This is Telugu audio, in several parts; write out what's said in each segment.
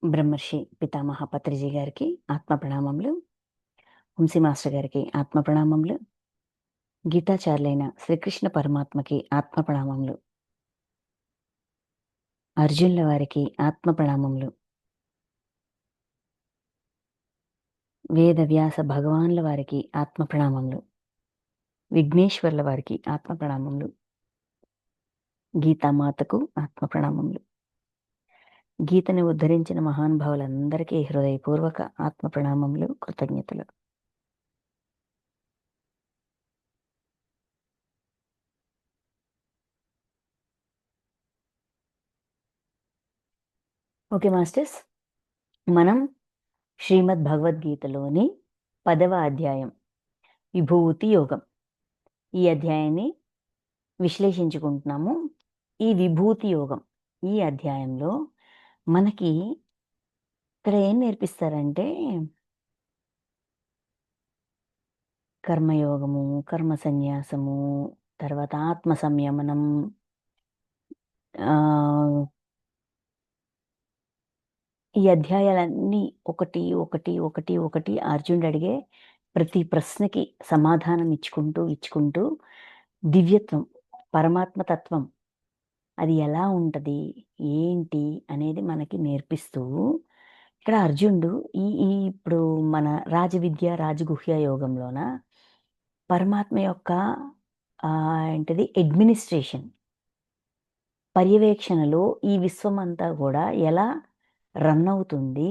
బ్రహ్మర్షి పితామహ పత్రిజీ గారికి ఆత్మ ప్రణామములు. వంశీ మాస్టర్ గారికి ఆత్మ ప్రణామములు. గీతాచార్యులైన శ్రీకృష్ణ పరమాత్మకి ఆత్మ ప్రణామములు. అర్జునుల వారికి ఆత్మ ప్రణామములు. వేద వ్యాస భగవాన్ల వారికి ఆత్మ ప్రణామములు. విఘ్నేశ్వర్ల వారికి ఆత్మ ప్రణామములు. గీతామాతకు ఆత్మ ప్రణామములు. గీతని ఉద్ధరించిన మహానుభావులందరికీ హృదయపూర్వక ఆత్మ ప్రణామములు, కృతజ్ఞతలు. ఓకే మాస్టర్స్, మనం శ్రీమద్ భగవద్గీతలోని 10వ అధ్యాయం విభూతి యోగం, ఈ అధ్యాయాన్ని విశ్లేషించుకుంటున్నాము. ఈ విభూతి యోగం ఈ అధ్యాయంలో మనకి ఇక్కడ ఏం నేర్పిస్తారంటే కర్మయోగము, కర్మ సన్యాసము, తర్వాత ఆత్మ సంయమనం, ఈ అధ్యాయాలన్నీ ఒకటి ఒకటి ఒకటి ఒకటి అర్జునుడు అడిగే ప్రతి ప్రశ్నకి సమాధానం ఇచ్చుకుంటూ దివ్యత్వం, పరమాత్మ తత్వం అది ఎలా ఉంటది, ఏంటి అనేది మనకి నేర్పిస్తూ ఇక్కడ అర్జునుడు ఈ ఈ ఇప్పుడు మన రాజవిద్య రాజగుహ్య యోగంలోన పరమాత్మ యొక్క ఏంటిది అడ్మినిస్ట్రేషన్, పర్యవేక్షణలో ఈ విశ్వమంతా కూడా ఎలా రన్ అవుతుంది,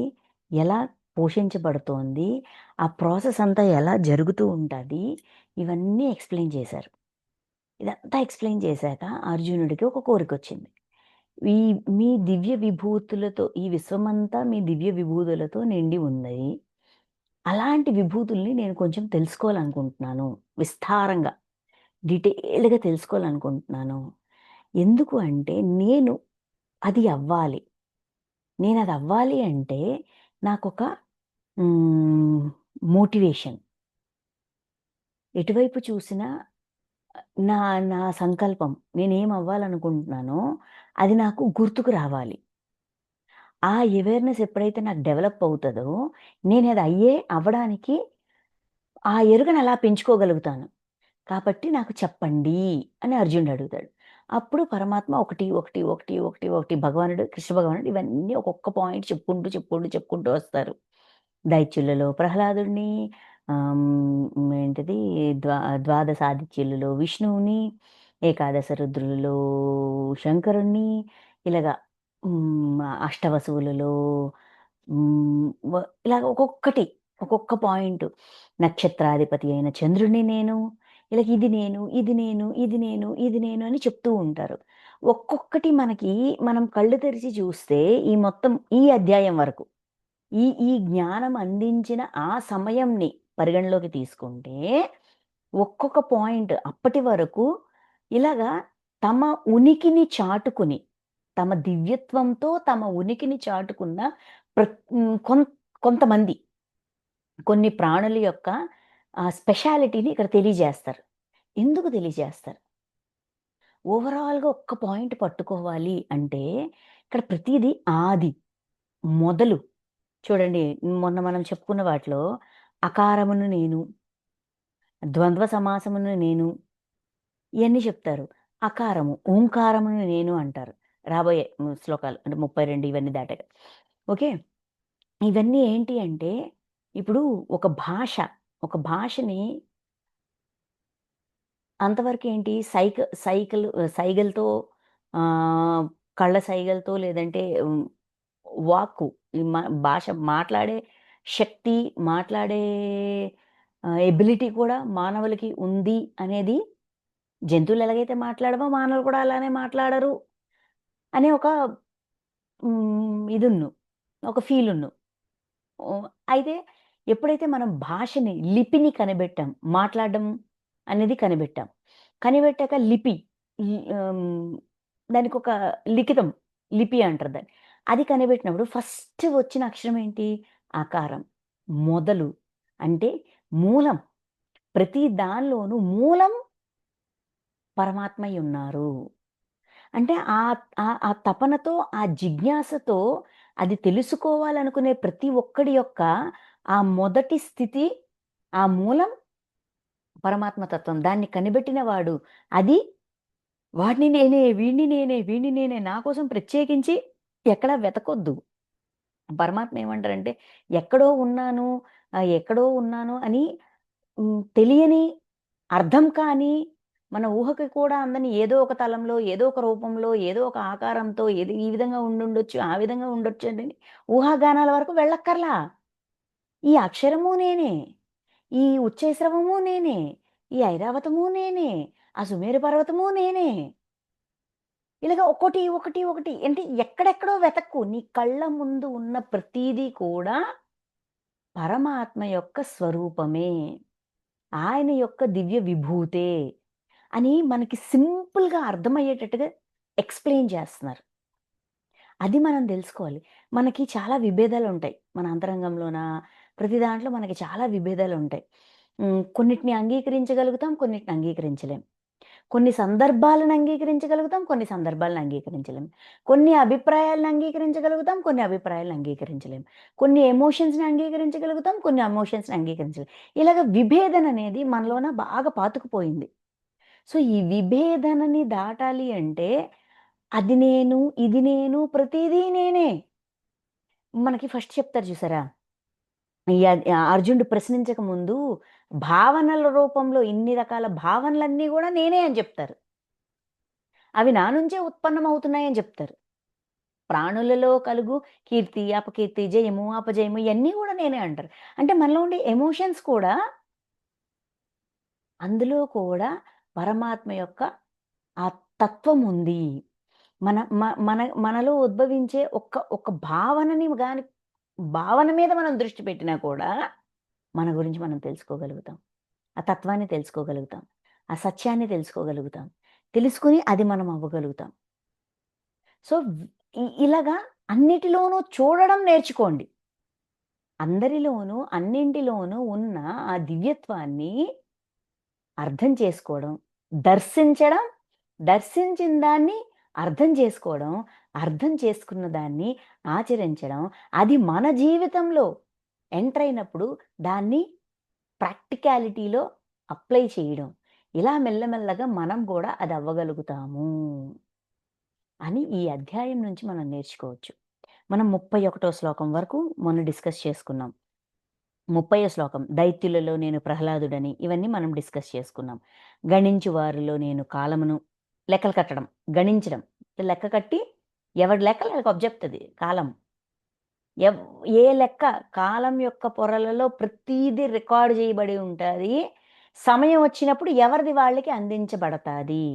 ఎలా పోషించబడుతోంది, ఆ ప్రాసెస్ అంతా ఎలా జరుగుతూ ఉంటుంది, ఇవన్నీ ఎక్స్ప్లెయిన్ చేశారు. ఇదంతా ఎక్స్ప్లెయిన్ చేశాక అర్జునుడికి ఒక కోరిక వచ్చింది. మీ దివ్య విభూతులతో ఈ విశ్వమంతా మీ దివ్య విభూతులతో నిండి ఉంది. అలాంటి విభూతుల్ని నేను కొంచెం తెలుసుకోవాలనుకుంటున్నాను. విస్తారంగా, డీటెయిల్డ్‌గా తెలుసుకోవాలనుకుంటున్నాను. ఎందుకు అంటే నేను అది అవ్వాలి. నేనది అవ్వాలి అంటే నాకొక మోటివేషన్. ఎటువైపు చూసినా నా నా సంకల్పం నేనేం అవ్వాలనుకుంటున్నానో అది నాకు గుర్తుకు రావాలి. ఆ అవేర్‌నెస్ ఎప్పుడైతే నాకు డెవలప్ అవుతదో నేనది అవ్వడానికి ఆ ఎరుకను అలా పెంచుకోగలుగుతాను. కాబట్టి నాకు చెప్పండి అని అర్జునుడు అడుగుతాడు. అప్పుడు పరమాత్మ ఒకటి భగవానుడు, కృష్ణ భగవానుడు ఇవన్నీ ఒక్కొక్క పాయింట్ చెప్పుకుంటూ వస్తారు. దైత్యులలో ప్రహ్లాదుడిని, ఏంటిది ద్వాదశాదిత్యులలో విష్ణువుని, ఏకాదశ రుద్రులలో శంకరుడిని, ఇలాగా అష్టవసువులలో ఇలాగ ఒక్కొక్క పాయింట్, నక్షత్రాధిపతి అయిన చంద్రుడిని నేను, ఇలాగ ఇది నేను అని చెప్తూ ఉంటారు. ఒక్కొక్కటి మనకి మనం కళ్ళు తెరిచి చూస్తే ఈ మొత్తం ఈ అధ్యాయం వరకు ఈ జ్ఞానం అందించిన ఆ సమయంని పరిగణలోకి తీసుకుంటే ఒక్కొక్క పాయింట్ అప్పటి వరకు ఇలాగా తమ ఉనికిని చాటుకుని, తమ దివ్యత్వంతో తమ ఉనికిని చాటుకున్న కొంతమంది, కొన్ని ప్రాణుల యొక్క స్పెషాలిటీని ఇక్కడ తెలియజేస్తారు. ఎందుకు తెలియజేస్తారు? ఓవరాల్‌గా ఒక్క పాయింట్ పట్టుకోవాలి అంటే ఇక్కడ ప్రతీదీ ఆది, మొదలు చూడండి. మొన్న మనం చెప్పుకున్న వాటిలో అకారమును నేను, ద్వంద్వ సమాసమును నేను, ఇయన్నీ చెప్తారు. అకారము, ఓంకారమును నేను అంటారు. రాబోయే శ్లోకాలు అంటే 32 ఇవన్నీ దాటాక. ఓకే. ఇవన్నీ ఏంటి అంటే ఇప్పుడు ఒక భాషని అంతవరకేంటి సైగలతో, ఆహ్, కళ్ళ సైగలతో లేదంటే వాక్కు, ఈ భాష మాట్లాడే శక్తి, మాట్లాడే ఎబిలిటీ కూడా మానవులకి ఉంది అనేది, జంతువులు ఎలాగైతే మాట్లాడవో మానవులు కూడా అలానే మాట్లాడరు అనే ఒక ఇదున్ను, ఒక ఫీలున్ను. అయితే ఎప్పుడైతే మనం భాషని, లిపిని కనిపెట్టాం, మాట్లాడడం అనేది కనిపెట్టాం. కనిపెట్టాక లిపి, లి ఆహ్, దానికొక లిఖితం, లిపి అంటారు దాన్ని. అది కనిపెట్టినప్పుడు ఫస్ట్ వచ్చిన అక్షరం ఏంటి? ఆకారం. మొదలు అంటే మూలం. ప్రతి దానిలోనూ మూలం పరమాత్మయ్యున్నారు. అంటే ఆ తపనతో, ఆ జిజ్ఞాసతో అది తెలుసుకోవాలనుకునే ప్రతి ఒక్కడి యొక్క ఆ మొదటి స్థితి, ఆ మూలం పరమాత్మ తత్వం. దాన్ని కనిపెట్టిన వాడు. అది వాడిని నేనే, వీడిని నేనే, వీడిని నేనే నా కోసం ప్రత్యేకించి ఎక్కడా వెతకొద్దు. పరమాత్మ ఏమంటారంటే, ఎక్కడో ఉన్నాను అని తెలియని, అర్థం కాని, మన ఊహకి కూడా అందని ఏదో ఒక తలంలో, ఏదో ఒక రూపంలో, ఏదో ఒక ఆకారంతో ఏది ఈ విధంగా ఉండుండొచ్చు, ఆ విధంగా ఉండొచ్చు అని ఊహాగానాల వరకు వెళ్ళక్కర్లా. ఈ అక్షరము నేనే. ఈ ఉచ్చైశ్రవము నేనే. ఈ ఐరావతము నేనే. ఆ సుమేరు పర్వతము నేనే. ఇలాగ ఒకటి అంటే ఎక్కడెక్కడో వెతక్కు. నీ కళ్ళ ముందు ఉన్న ప్రతీదీ కూడా పరమాత్మ యొక్క స్వరూపమే. ఆయన యొక్క దివ్య విభూతే అని మనకి సింపుల్‌గా అర్థమయ్యేటట్టుగా ఎక్స్‌ప్లెయిన్ చేస్తున్నారు. అది మనం దెలుసుకోవాలి. మనకి చాలా విభేదాలుంటాయి. మన అంతరంగంలోన ప్రతి దాంట్లో మనకి చాలా విభేదాలుంటాయి. కొన్నిటిని అంగీకరించగలుగుతాం, కొన్నిటిని అంగీకరించలేం. కొన్ని సందర్భాలను అంగీకరించగలుగుతాం, కొన్ని సందర్భాలను అంగీకరించలేం. కొన్ని అభిప్రాయాలను అంగీకరించగలుగుతాం, కొన్ని అభిప్రాయాలను అంగీకరించలేం. కొన్ని ఎమోషన్స్‌ని అంగీకరించగలుగుతాం, కొన్ని ఎమోషన్స్‌ని అంగీకరించలేం. ఇలాగ విభేదన అనేది మనలోన బాగా పాతుకుపోయింది. సో, ఈ విభేదనని దాటాలి అంటే, అది నేను, ఇది నేను, ప్రతీదీ నేనే. మనకి ఫస్ట్ చెప్తారు చూసారా? అర్జునుడు ప్రశ్నించక ముందు భావనల రూపంలో ఇన్ని రకాల భావనలన్నీ గూడా నేనే అని జెప్తారు. అవి నా నుంచే ఉత్పన్నమవుతున్నాయని జెప్తారు. ప్రాణులలో కలుగు కీర్తి, అపకీర్తి, జయము, అపజయము ఇయన్నీ గూడా నేనే అంటారు. అంటే మనలో ఉండే ఎమోషన్స్ కూడా అందులో కూడా పరమాత్మ యొక్క ఆ తత్వం ఉంది. మన మ మన మనలో ఉద్భవించే ఒక భావన మీద మనం దృష్టి పెట్టినా కూడా మన గురించి మనం తెలుసుకోగలుగుతాం. ఆ తత్వాన్ని తెలుసుకోగలుగుతాం. ఆ సత్యాన్ని తెలుసుకోగలుగుతాం. తెలుసుకొని అది మనం అవ్వగలుగుతాం. సో, ఇలాగా అన్నిటిలోనూ చూడడం నేర్చుకోండి. అందరిలోనూ, అన్నింటిలోనూ ఉన్న ఆ దివ్యత్వాన్ని అర్థం చేసుకోవడం, దర్శించడం, దర్శించిన దాన్ని అర్థం చేసుకోవడం, అర్థం చేసుకున్న దాన్ని ఆచరించడం, అది మన జీవితంలో ఎంటర్ అయినప్పుడు దాన్ని ప్రాక్టికాలిటీలో అప్లై చేయడం. ఇలా మెల్లమెల్లగా మనం గూడా అది అవ్వగలుగుతాము అని ఈ అధ్యాయం నుంచి మనం నేర్చుకోవచ్చు. మనం 31 శ్లోకం వరకు మొన్న డిస్కస్ చేసుకున్నాం. 30 శ్లోకం దైత్యులలో నేను ప్రహ్లాదుడని ఇవన్నీ మనం డిస్కస్ చేసుకున్నాం. గణించు వారిలో నేను కాలమును లెక్కలు కట్టడం, గణించడం. లెక్క కట్టి ఎవడి లెక్కలు ఆళ్ళకి అప్పజెప్తది కాలం. ఎవ్ ఏ లెక్క కాలం యొక్క పొరలలో ప్రతీదీ రికార్డ్ చేయబడి ఉంటాది. సమయం వచ్చినప్పుడు ఎవరిది వాళ్ళకి అందించబడతాది.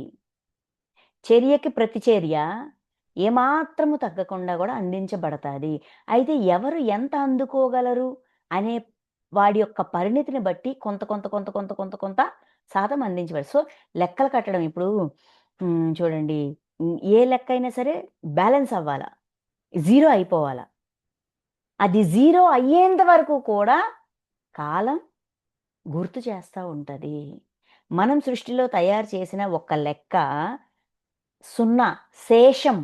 చర్యకి ప్రతిచర్య ఏమాత్రము తగ్గకుండా గూడా అందించబడతాది. అయితే ఎవరు ఎంత అందుకోగలరు అనే వాడి యొక్క పరిణితిని బట్టి కొంత శాతం అందించబడదు. సో, లెక్కలు కట్టడం ఇప్పుడు చూడండి ఏ లెక్కయినా సరే బ్యాలెన్స్ అవ్వాల. జీరో అయిపోవాల. అది జీరో అయ్యేంత వరకు కూడా కాలం గుర్తు చేస్తా ఉంటది. మనం సృష్టిలో తయారు చేసిన ఒక లెక్క 0 శేషం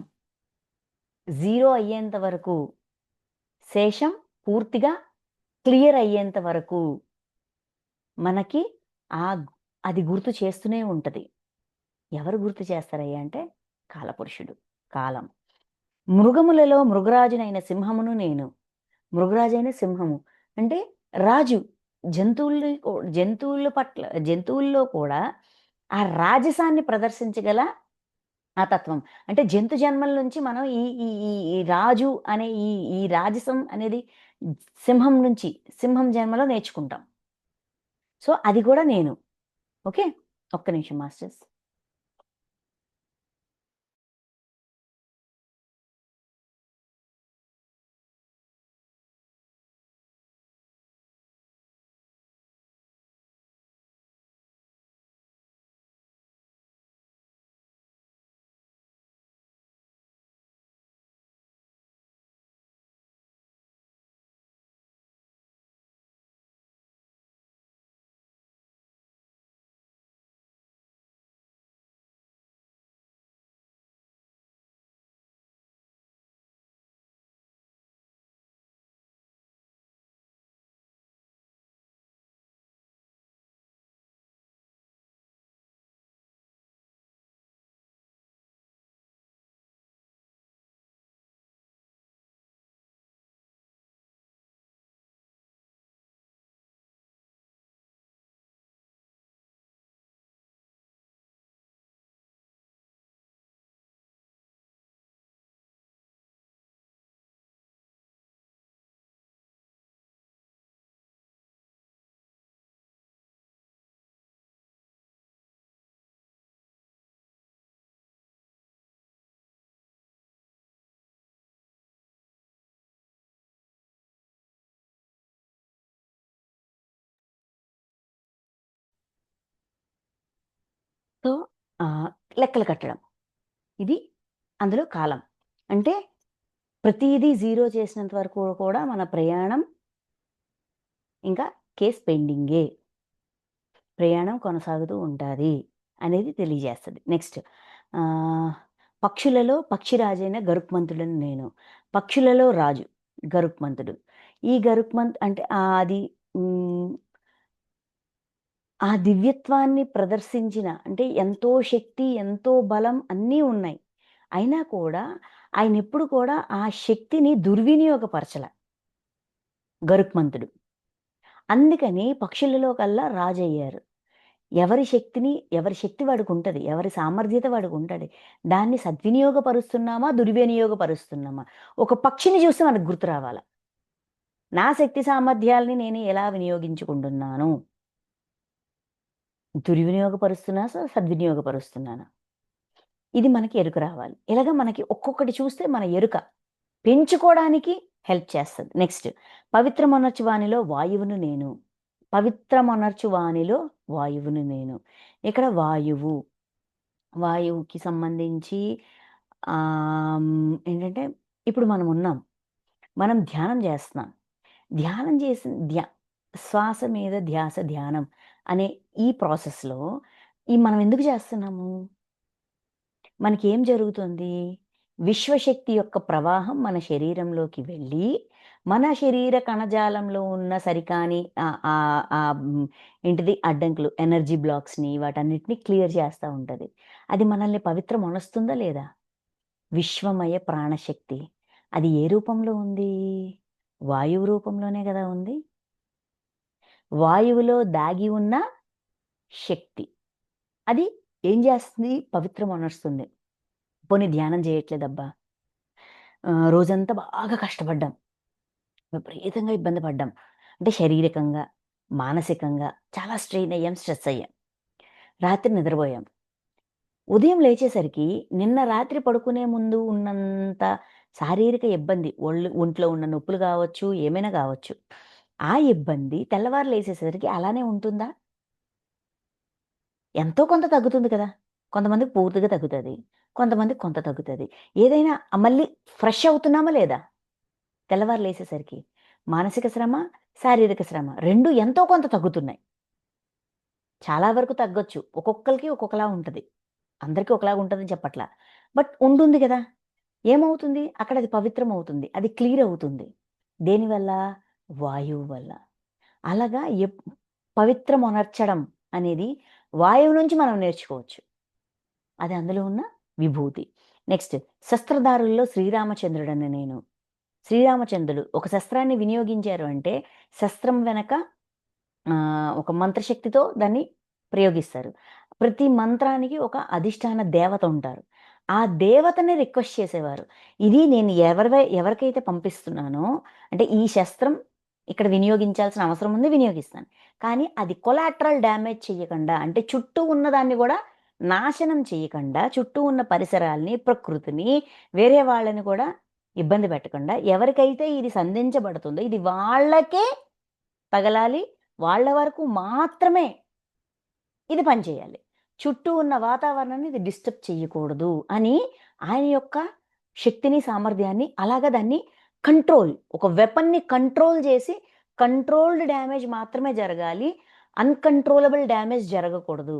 జీరో అయ్యేంత వరకు, శేషం పూర్తిగా క్లియర్ అయ్యేంత వరకు మనకి ఆ గ్ అది గుర్తు చేస్తూనే ఉంటది. ఎవరు గుర్తు చేస్తారయ్యా అంటే కాలపురుషుడు, కాలం. మృగములలో మృగరాజునైన సింహమును నేను. మృగరాజైన సింహము అంటే రాజు. జంతువుల్లో కూడా ఆ రాజసాన్ని ప్రదర్శించగల ఆ తత్వం. అంటే జంతు జన్మల నుంచి మనం ఈ ఈ ఈ ఈ రాజు అనే ఈ రాజసం అనేది సింహం నుంచి, సింహం జన్మలో నేర్చుకుంటాం. సో, అది గూడా నేను. ఓకే. ఒక్క నిమిషం మాస్టర్స్. లెక్కలు కట్టడం. ఇది అందులో కాలం. అంటే ప్రతీదీ జీరో చేసినంత వరకు కూడా మన ప్రయాణం ఇంకా కేస్ పెండింగే. ప్రయాణం కొనసాగుతూ ఉంటాది అనేది తెలియజేస్తది. నెక్స్ట్ ఆహ్, పక్షులలో పక్షిరాజైన గరుత్మంతుడని నేను. పక్షులలో రాజు గరుత్మంతుడు. ఈ గరుత్మంత్ అంటే అది హ్మ్. ఆ దివ్యత్వాన్ని ప్రదర్శించిన అంటే ఎంతో శక్తి, ఎంతో బలం అన్నీ ఉన్నాయి. అయినా కూడా ఆయనెప్పుడు కూడా ఆ శక్తిని దుర్వినియోగపరచల గరుత్మంతుడు. అందుకని పక్షులలో కల్లా రాజయ్యారు. ఎవరి శక్తి వాడికుంటది. ఎవరి సామర్థ్యత వాడికుంటది. దాన్ని సద్వినియోగపరుస్తున్నామా? దుర్వినియోగపరుస్తున్నామా? ఒక పక్షిని చూస్తే మనకు గుర్తు రావాల. నా శక్తి సామర్థ్యాల్ని నేను ఎలా వినియోగించుకుంటున్నాను? సద్వినియోగపరుస్తున్నానా? ఇది మనకి ఎరుక రావాలి. ఇలాగ మనకి ఒక్కొక్కటి చూస్తే మన ఎరుక పెంచుకోవడానికి హెల్ప్ చేస్తది. నెక్స్ట్ పవిత్రమొనర్చు వానిలో వాయువును నేను. పవిత్రమొనర్చు వానిలో వాయువును నేను. ఇక్కడ వాయువుకి సంబంధించి ఏంటంటే ఇప్పుడు మనం ఉన్నాం. మనం ధ్యానం చేస్తున్నాం. ధ్యానం చేసిన శ్వాస మీద ధ్యాస ధ్యానం అనే ఈ ప్రాసెస్‌లో మనం ఎందుకు చేస్తున్నాము? మనకేం జరుగుతుంది? విశ్వశక్తి యొక్క ప్రవాహం మన శరీరంలోకి వెళ్ళి, మన శరీర కణజాలంలో ఉన్న సరికాని ఏంటిది అడ్డంకులు, ఎనర్జీ బ్లాక్స్‌ని వాటన్నిటిని క్లియర్ చేస్తా ఉంటది. అది మనల్ని పవిత్రమొనస్తుందా లేదా? విశ్వమయ ప్రాణశక్తి. అది ఏ రూపంలో ఉంది? వాయువు రూపంలోనే గదా ఉంది. వాయువులో దాగి ఉన్న శక్తి. అది ఏం చేస్తుంది? పవిత్రమొనర్స్తుంది. పోనీ ధ్యానం చేయట్లేదబ్బా! రోజంతా బాగా కష్టపడ్డాం. విపరీతంగా ఇబ్బంది పడ్డాం. అంటే శారీరకంగా, మానసికంగా చాలా స్ట్రెయిన్ అయ్యాం, స్ట్రెస్ అయ్యాం. రాత్రి నిద్రపోయాం. ఉదయం లేచేసరికి నిన్న రాత్రి పడుకునే ముందు ఉన్నంత శారీరక ఇబ్బంది ఒంట్లో ఉన్న నొప్పులు గావచ్చు, ఏమైనా గావచ్చు. ఆ ఇబ్బంది తెల్లవారు లేసేసరికి అలానే ఉంటుందా? ఎంతో కొంత తగ్గుతుంది కదా! కొంతమందికి పూర్తిగా తగ్గుతది. కొంతమందికి కొంత తగ్గుతది. ఏదైనా మళ్ళీ ఫ్రెష్ అవుతున్నామా లేదా? తెల్లవారు లేసేసరికి. మానసిక శ్రమ, శారీరక శ్రమ 2 ఎంతో కొంత తగ్గుతున్నాయి. చాలా వరకు తగ్గొచ్చు. ఒక్కొక్కళ్ళకి ఒక్కొక్కలా ఉంటది. అందరికీ ఒకలాగా ఉంటదని చెప్పట్లా. బట్ ఉంటుంది గదా! ఏమవుతుంది? అక్కడ అది పవిత్రమవుతుంది. అది క్లియర్ అవుతుంది. దేనివల్ల? వాయువు వల్ల. అలాగా పవిత్రమొనర్చడం అనేది వాయువు నుంచి మనం నేర్చుకోవచ్చు. అది అందులో ఉన్న విభూతి. నెక్స్ట్ శస్త్రధారుల్లో శ్రీరామచంద్రుడని నేను. శ్రీరామచంద్రుడు ఒక శస్త్రాన్ని వినియోగించారు అంటే శస్త్రం వెనక ఒక మంత్రశక్తితో దాన్ని ప్రయోగిస్తారు. ప్రతి మంత్రానికి ఒక అధిష్టాన దేవత ఉంటారు. ఆ దేవతని రిక్వెస్ట్ చేసేవారు. ఇది నేను ఎవరికైతే పంపిస్తున్నానో అంటే ఈ శస్త్రం ఇక్కడ వినియోగించాల్సిన అవసరం ఉంది వినియోగిస్తాను. కానీ అది కొలాటరల్ డ్యామేజ్ చెయ్యకుండా అంటే చుట్టూ ఉన్నదాన్ని గూడా నాశనం చేయకుండా చుట్టూ ఉన్న పరిసరాల్ని, ప్రకృతిని, వేరే వాళ్ళని కూడా ఇబ్బంది పెట్టకుండా ఎవరికైతే ఇది సంధించబడుతుందో ఇది వాళ్ళకే తగలాలి. వాళ్ళ వరకు మాత్రమే ఇది పనిచేయాలి. చుట్టూ ఉన్న వాతావరణాన్ని ఇది డిస్టర్బ్ చెయ్యకూడదు అని ఆయన యొక్క శక్తిని, సామర్థ్యాన్ని అలాగా దాన్ని ఒక వెపన్‌ని కంట్రోల్ జేసి కంట్రోల్డ్ డ్యామేజ్ మాత్రమే జరగాలి. అన్‌కంట్రోలబుల్ డ్యామేజ్ జరగకూడదు.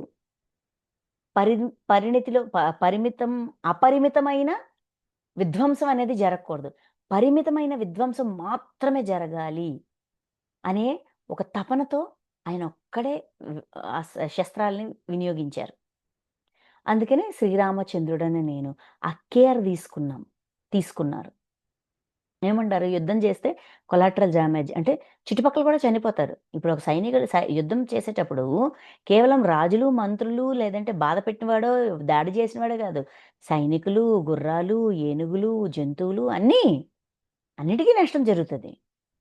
పరిణితిలో అపరిమితమైన విధ్వంసం అనేది జరగకూడదు. పరిమితమైన విధ్వంసం మాత్రమే జరగాలి అనే ఒక తపనతో ఆయన ఒక్కడే ఆ శస్త్రాల్ని వినియోగించారు. అందుకనే శ్రీరామచంద్రుడని నేను. ఆ కేర్ తీసుకున్నారు. ఏమంటారు? యుద్ధం చేస్తే కొలాటరల్ డ్యామేజ్ అంటే చుట్టుపక్కల కూడా చనిపోతారు. ఇప్పుడు ఒక సైనికుడు యుద్ధం చేసేటప్పుడు కేవలం రాజులు, మంత్రులు లేదంటే బాధ పెట్టినవాడో, దాడి చేసినవాడే కాదు. సైనికులు, గుర్రాలు, ఏనుగులు, జంతువులు అన్నిటికీ నష్టం జరుగుతది.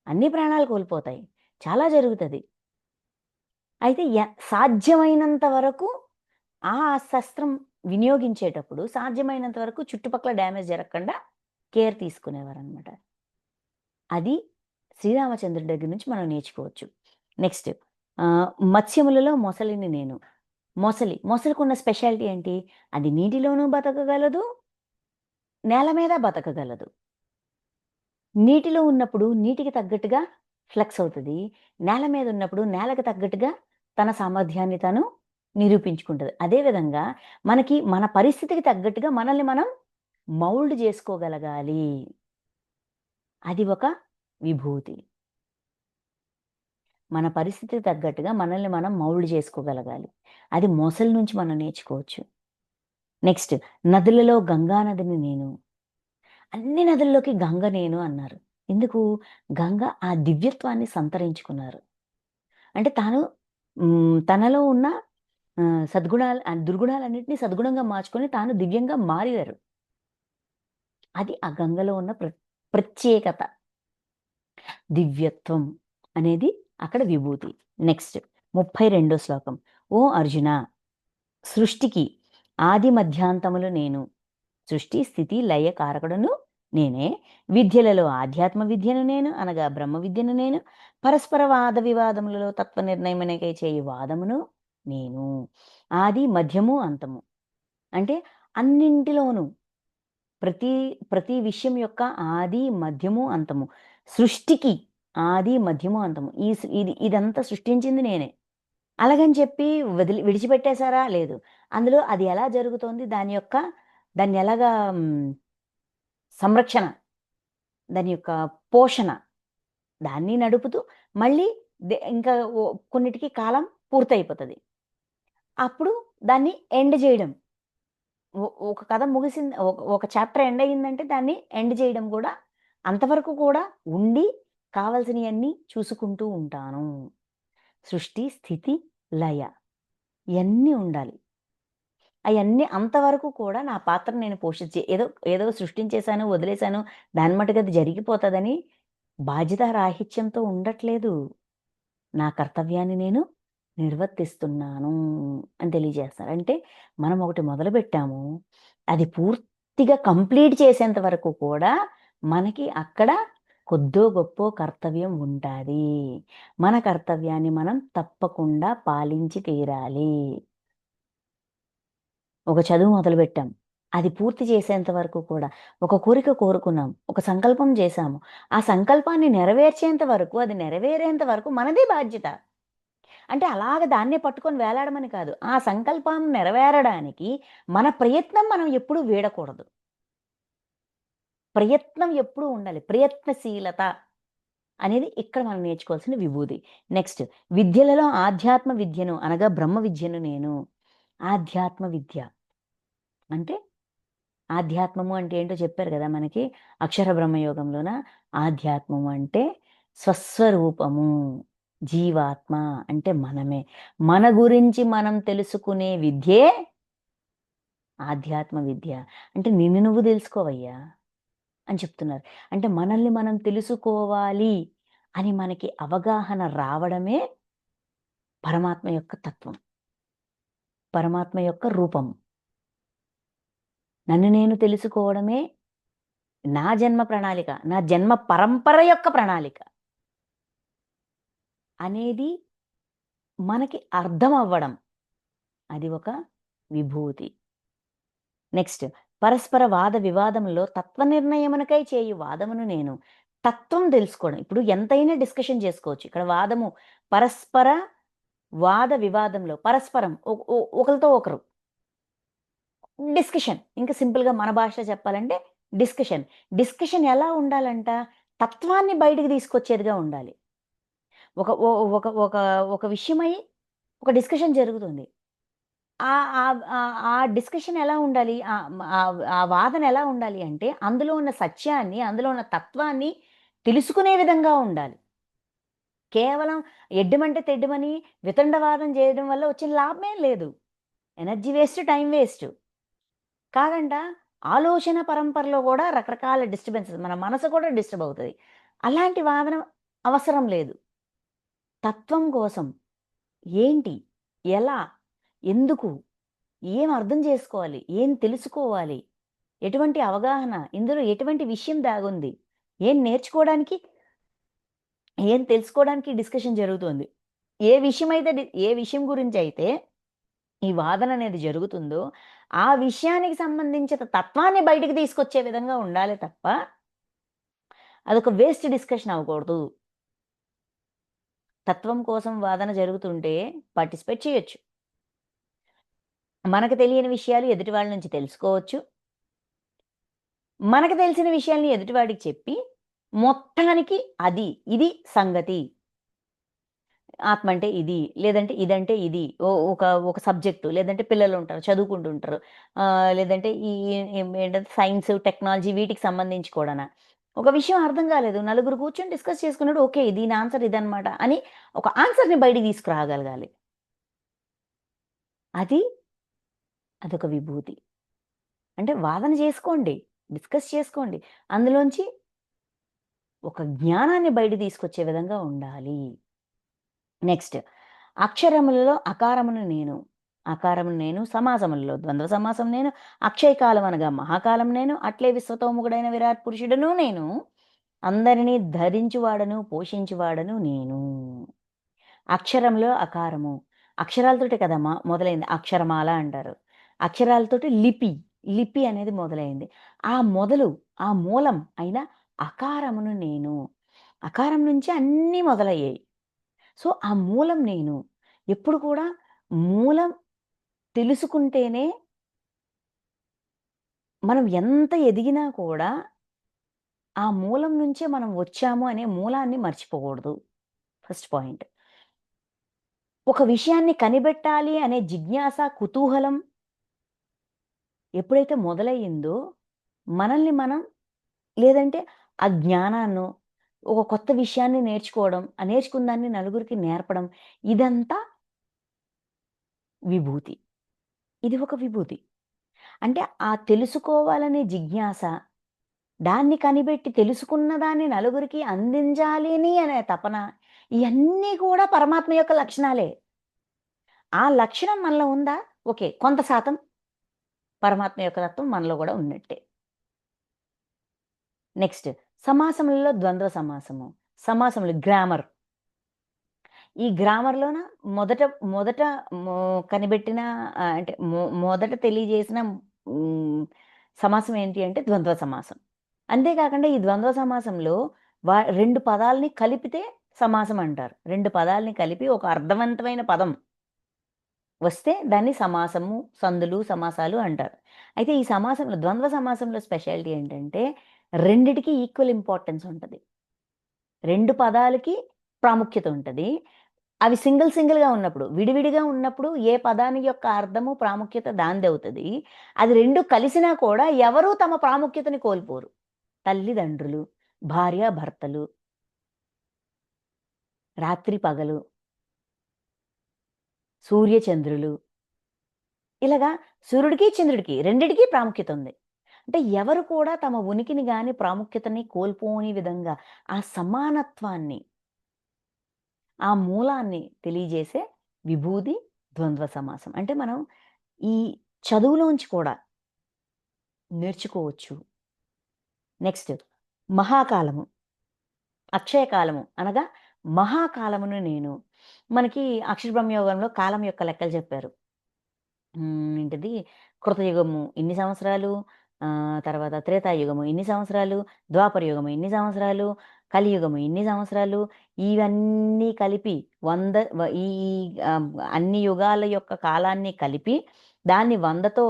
అన్ని ప్రాణాలు కోల్పోతాయి. చాలా జరుగుతది. అయితే సాధ్యమైనంత వరకు ఆ శస్త్రం వినియోగించేటప్పుడు సాధ్యమైనంత వరకు చుట్టుపక్కల డ్యామేజ్ జరగకుండా కేర్ తీసుకునేవారనమాట. అది శ్రీరామచంద్రుడి దగ్గర నుంచి మనం నేర్చుకోవచ్చు. నెక్స్ట్ మత్స్యములలో మొసలిని నేను. మొసలికున్న స్పెషాలిటీ ఏంటి? అది నీటిలోనూ బతకగలదు, నేల మీద బతకగలదు. నీటిలో ఉన్నప్పుడు నీటికి తగ్గట్టుగా ఫ్లెక్స్ అవుతది. నేల మీద ఉన్నప్పుడు నేలకు తగ్గట్టుగా తన సామర్థ్యాన్ని తను నిరూపించుకుంటది. అదే విధంగా మనకి మన పరిస్థితికి తగ్గట్టుగా మనల్ని మనం మౌల్డ్ జేసుకోగలగాలి. అది ఒక విభూతి. మన పరిస్థితికి తగ్గట్టుగా మనల్ని మనం మౌల్డ్ చేసుకోగలగాలి. అది మొసలి నుంచి మనం నేర్చుకోవచ్చు. నెక్స్ట్ నదులలో గంగా నదిని నేను. అన్ని నదుల్లోకి గంగ నేను అన్నారు. ఎందుకు? గంగ ఆ దివ్యత్వాన్ని సంతరించుకున్నారు. అంటే తాను తనలో ఉన్న దుర్గుణాలన్నిటిని సద్గుణంగా మార్చుకొని తాను దివ్యంగా మారారు. అది ఆ గంగలో ఉన్న ప్రత్యేకత. దివ్యత్వం అనేది అక్కడ విభూతి. నెక్స్ట్ 32 శ్లోకం. ఓ అర్జునా! సృష్టికి ఆది మధ్యాంతములు నేను. సృష్టి, స్థితి, లయ కారకుడును నేనే. విద్యలలో ఆధ్యాత్మ విద్యను నేను, అనగా బ్రహ్మ విద్యను నేను. పరస్పర వాద వివాదములలో తత్వ నిర్ణయమునకై చేయు వాదమును నేను. ఆది, మధ్యము, అంతము. అంటే అన్నింటిలోనూ ప్రతి ప్రతి విషయం యొక్క ఆది, మధ్యము, అంతము. సృష్టికి ఆది, మధ్యము, అంతము. ఇదంతా సృష్టించింది నేనే. అలాగని చెప్పి విడిచిపెట్టేసారా? లేదు. అందులో అది ఎలా జరుగుతోంది? దాన్నెలాగా సంరక్షణ, దాని యొక్క పోషణ, దాన్ని నడుపుతూ మళ్ళీ ఇంకా కొన్నిటికి కాలం పూర్తయిపోతది. అప్పుడు దాన్ని ఎండ్ జేయడం. ఒక కథ ముగిసింది. ఒక చాప్టర్ ఎండ్ అయిందంటే దాన్ని ఎండ్ చేయడం గూడా అంతవరకు కూడా ఉండి కావాల్సినయన్నీ చూసుకుంటూ ఉంటాను. సృష్టి, స్థితి, లయ ఇయన్నీ ఉండాలి. అయన్నీ అంతవరకు కూడా నా పాత్రను నేను ఏదో ఏదో సృష్టించేశాను, వదిలేశాను, దాని మట్టుకు అది జరిగిపోతదని బాధ్యతారాహిత్యంతో ఉండట్లేదు. నా కర్తవ్యాన్ని నేను నిర్వర్తిస్తున్నాను అని తెలియజేస్తారు. అంటే మనం ఒకటి మొదలుపెట్టాము. అది పూర్తిగా కంప్లీట్ చేసేంత వరకు కూడా మనకి అక్కడ కొద్దో గొప్పో కర్తవ్యం ఉంటాది. మన కర్తవ్యాన్ని మనం తప్పకుండా పాలించి తీరాలి. ఒక చదువు మొదలుపెట్టాం. అది పూర్తి చేసేంత వరకు కూడా ఒక కోరిక కోరుకున్నాం. ఒక సంకల్పం చేశాము. ఆ సంకల్పాన్ని నెరవేర్చేంత వరకు, అది నెరవేరేంత వరకు మనదే బాధ్యత. అంటే అలాగ దాన్నే పట్టుకొని వేలాడమని కాదు. ఆ సంకల్పం నెరవేరడానికి మన ప్రయత్నం మనం ఎప్పుడూ వీడకూడదు. ప్రయత్నం ఎప్పుడూ ఉండాలి. ప్రయత్నశీలత అనేది ఇక్కడ మనం నేర్చుకోవాల్సిన విభూది. నెక్స్ట్ విద్యలలో ఆధ్యాత్మ విద్యను అనగా బ్రహ్మ విద్యను నేను. ఆధ్యాత్మ విద్య అంటే ఆధ్యాత్మము అంటే ఏంటో చెప్పారు గదా! మనకి అక్షర బ్రహ్మయోగంలోన ఆధ్యాత్మము అంటే స్వస్వరూపము. జీవాత్మ అంటే మనమే. మన గురించి మనం తెలుసుకునే విద్యే ఆధ్యాత్మ విద్య. అంటే నిన్ను నువ్వు తెలుసుకోవయ్యా అని చెప్తున్నారు. అంటే మనల్ని మనం తెలుసుకోవాలి అని మనకి అవగాహన రావడమే పరమాత్మ యొక్క తత్వం. పరమాత్మ యొక్క రూపం. నన్ను నేను తెలుసుకోవడమే నా జన్మ ప్రణాళిక. నా జన్మ పరంపర యొక్క ప్రణాళిక. అనేది మనకి అర్థమవ్వడం. అది ఒక విభూతి. నెక్స్ట్ పరస్పర వాద వివాదంలో తత్వ నిర్ణయమునకై చేయు వాదమును నేను. తత్వం తెలుసుకోవడం. ఇప్పుడు ఎంతైనా డిస్కషన్ చేసుకోవచ్చు. ఇక్కడ వాదము పరస్పర వాద వివాదంలో పరస్పరం ఒకళ్ళతో ఒకరు డిస్కషన్. ఇంకా సింపుల్‌గా మన భాషలో చెప్పాలంటే డిస్కషన్. డిస్కషన్ ఎలా ఉండాలంట? తత్వాన్ని బయటికి తీసుకొచ్చేదిగా ఉండాలి. ఒక ఒ ఒక ఒక ఒక విషయమై ఒక డిస్కషన్ జరుగుతుంది. ఆ డిస్కషన్ ఎలా ఉండాలి? ఆ వాదన ఎలా ఉండాలి అంటే, అందులో ఉన్న సత్యాన్ని, అందులో ఉన్న తత్వాన్ని తెలుసుకునే విధంగా ఉండాలి. కేవలం ఎడ్డమంటే తెడ్డమని వితండవాదం చేయడం వల్ల వచ్చిన లాభమేం లేదు. Energy waste, time waste. కాదంట ఆలోచన పరంపరలో గూడా రకరకాల డిస్టర్బెన్సెస్ మన మనసు కూడా డిస్టర్బ్ అవుతది. అలాంటి వాదన అవసరం లేదు. తత్వం కోసం ఏంటి? ఎలా? ఎందుకు? ఏం అర్థం చేసుకోవాలి? ఏం తెలుసుకోవాలి? ఎటువంటి అవగాహన? ఇందులో ఎటువంటి విషయం దాగుంది? ఏం నేర్చుకోవడానికి, ఏం తెలుసుకోవడానికి డిస్కషన్ జరుగుతోంది. ఏ విషయం గురించైతే ఈ వాదన అనేది జరుగుతుందో, ఆ విషయానికి సంబంధించిన తత్వాన్ని బయటికి తీసుకొచ్చే విధంగా ఉండాలి తప్ప, అదొక వేస్ట్ డిస్కషన్ అవ్వకూడదు. తత్వం కోసం వాదన జరుగుతుంటే పార్టిసిపేట్ చేయొచ్చు. మనకు తెలియని విషయాలు ఎదుటి వాళ్ళ నుంచి తెలుసుకోవచ్చు. మనకు తెలిసిన విషయాల్ని ఎదుటివాడికి చెప్పి, మొత్తానికి అది, ఇది సంగతి. ఆత్మ అంటే ఇది, లేదంటే ఇదంటే ఇది. ఒక సబ్జెక్టు లేదంటే పిల్లలుంటారు, చదువుకుంటుంటారు. లేదంటే ఈ ఏంటంటే సైన్స్, టెక్నాలజీ వీటికి సంబంధించి కూడాన. ఒక విషయం అర్థం కాలేదు. నలుగురు కూర్చొని డిస్కస్ చేసుకున్నప్పుడు ఓకే. దీని ఆన్సర్ ఇదనమాట అని ఒక ఆన్సర్‌ని బయటికి తీసుకురాగలగాలి. అది అదొక విభూతి. అంటే వాదన చేసుకోండి. డిస్కస్ చేసుకోండి. అందులోంచి ఒక జ్ఞానాన్ని బయట తీసుకొచ్చే విధంగా ఉండాలి. నెక్స్ట్ అక్షరములలో అకారమును నేను. అకారమును నేను, సమాసములలో ద్వంద్వ సమాసం నేను, అక్షయకాలం అనగా మహాకాలం నేను, అట్లే విశ్వతోముఖుడైన విరాట్ పురుషుడును నేను, అందరిని ధరించువాడను, పోషించువాడను నేను. అక్షరంలో అకారము. అక్షరాలతోటే కదా మొదలైంది. అక్షరమాల అంటారు. అక్షరాలతోటి లిపి. లిపి అనేది మొదలైంది. ఆ మొదలు, ఆ మూలం అయిన అకారమును నేను. అకారం నుంచే అన్నీ మొదలయ్యాయి. సో, ఆ మూలం నేను. ఎప్పుడు కూడా మూలం తెలుసుకుంటేనే మనం ఎంత ఎదిగినా కూడా ఆ మూలం నుంచే మనం వచ్చాము అనే మూలాన్ని మర్చిపోకూడదు. First point. ఒక విషయాన్ని కనిపెట్టాలి అనే జిజ్ఞాస, కుతూహలం ఎప్పుడైతే మొదలయ్యిందో, మనల్ని మనం లేదంటే ఆ జ్ఞానాన్నో, ఒక కొత్త విషయాన్ని నేర్చుకోవడం, ఆ నేర్చుకున్న దాన్ని నలుగురికి నేర్పడం ఇదంతా విభూతి. ఇది ఒక విభూతి. అంటే ఆ తెలుసుకోవాలనే జిజ్ఞాస, దాన్ని కనిపెట్టి తెలుసుకున్న దాన్ని నలుగురికి అందించాలిని అనే తపన, ఇయన్నీ కూడా పరమాత్మ యొక్క లక్షణాలే. ఆ లక్షణం మనలో ఉందా? ఓకే. కొంత శాతం పరమాత్మ యొక్క తత్వం మనలో గూడా ఉన్నట్టే. నెక్స్ట్ సమాసములలో ద్వంద్వ సమాసము. సమాసములు గ్రామర్. ఈ గ్రామర్‌లోన మొదట మొదట మొ కనిపెట్టిన అంటే మొదట తెలియజేసిన హ్మ్, సమాసం ఏంటి అంటే ద్వంద్వ సమాసం. అంతే కాకుండా ఈ ద్వంద్వ సమాసంలో 2 పదాల్ని కలిపితే సమాసం అంటారు. 2 పదాల్ని కలిపి ఒక అర్థవంతమైన పదం వస్తే దాన్ని సమాసము, సందులు, సమాసాలు అంటారు. అయితే ఈ సమాసంలో ద్వంద్వ సమాసంలో స్పెషాలిటీ ఏంటంటే రెండిటికి ఈక్వల్ ఇంపార్టెన్స్ ఉంటది. 2 పదాలకి ప్రాముఖ్యత ఉంటది. అవి సింగిల్‌గా ఉన్నప్పుడు, విడివిడిగా ఉన్నప్పుడు ఏ పదాని యొక్క అర్థము, ప్రాముఖ్యత దానిదవుతది. అది 2 కలిసినా కూడా ఎవరు తమ ప్రాముఖ్యతని కోల్పోరు. తల్లిదండ్రులు, భార్యాభర్తలు, రాత్రి పగలు, సూర్యచంద్రులు ఇలాగా సూర్యుడికి, చంద్రుడికి రెండిటికి ప్రాముఖ్యత ఉంది. అంటే ఎవరు కూడా తమ ఉనికిని గాని, ప్రాముఖ్యతని కోల్పోని విధంగా ఆ సమానత్వాన్ని, ఆ మూలాన్ని తెలియజేసే విభూది ద్వంద్వ సమాసం. అంటే మనం ఈ చదువులోంచి కూడా నేర్చుకోవచ్చు. నెక్స్ట్ మహాకాలము, అక్షయకాలము అనగా మహాకాలమును నేను. మనకి అక్షర బ్రహ్మయోగంలో కాలం యొక్క లెక్కలు చెప్పారు. ఏంటిది కృతయుగము ఇన్ని సంవత్సరాలు, తర్వాత త్రేతాయుగము ఇన్ని సంవత్సరాలు, ద్వాపర యుగము ఇన్ని సంవత్సరాలు, కలియుగము ఇన్ని సంవత్సరాలు, ఇవన్నీ కలిపి 100 ఈ అన్ని యుగాల యొక్క కాలాన్ని కలిపి దాన్ని 100తో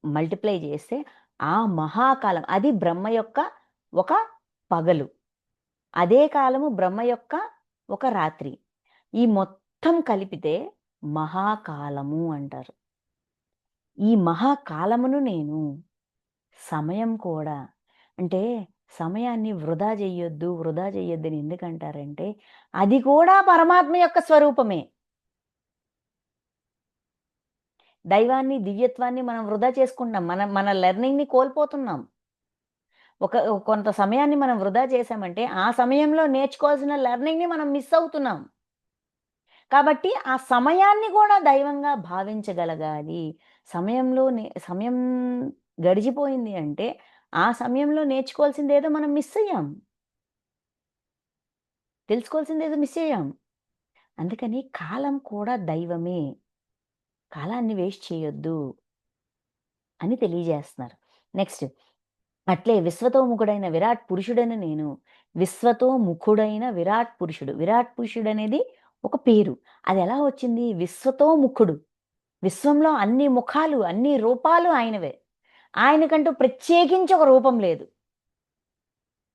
మల్టిప్లై చేస్తే ఆ మహాకాలం అది బ్రహ్మ యొక్క ఒక పగలు. అదే కాలము బ్రహ్మ యొక్క ఒక రాత్రి. ఈ మొత్తం కలిపితే మహాకాలము అంటారు. ఈ మహాకాలమును నేను. సమయం కూడా. అంటే సమయాన్ని వృధా చెయ్యొద్దని ఎందుకంటారంటే, అది కూడా పరమాత్మ యొక్క స్వరూపమే. దైవాన్ని, దివ్యత్వాన్ని మనం వృధా చేసుకుంటున్నాం. మన లెర్నింగ్‌ని కోల్పోతున్నాం. కొంత సమయాన్ని మనం వృధా చేశామంటే, ఆ సమయంలో నేర్చుకోవాల్సిన లెర్నింగ్‌ని మనం మిస్ అవుతున్నాం. కాబట్టి ఆ సమయాన్ని గూడా దైవంగా భావించగలగాలి. సమయం గడిచిపోయింది అంటే, ఆ సమయంలో నేర్చుకోవాల్సిందేదో మనం మిస్ అయ్యాం. తెలుసుకోవాల్సిందేదో మిస్ అయ్యాం. అందుకని కాలం కూడా దైవమే. కాలాన్ని వేస్ట్ చేయొద్దు అని తెలియజేస్తున్నారు. నెక్స్ట్ అట్లే విశ్వతోముఖుడైన విరాట్ పురుషుడని నేను. విశ్వతోముఖుడైన విరాట్ పురుషుడు. విరాట్ పురుషుడనేది ఒక పేరు. అదెలా వచ్చింది? విశ్వతోముఖుడు. విశ్వంలో అన్ని ముఖాలు, అన్ని రూపాలు ఆయనవే. ఆయనకంటూ ప్రత్యేకించి ఒక రూపం లేదు.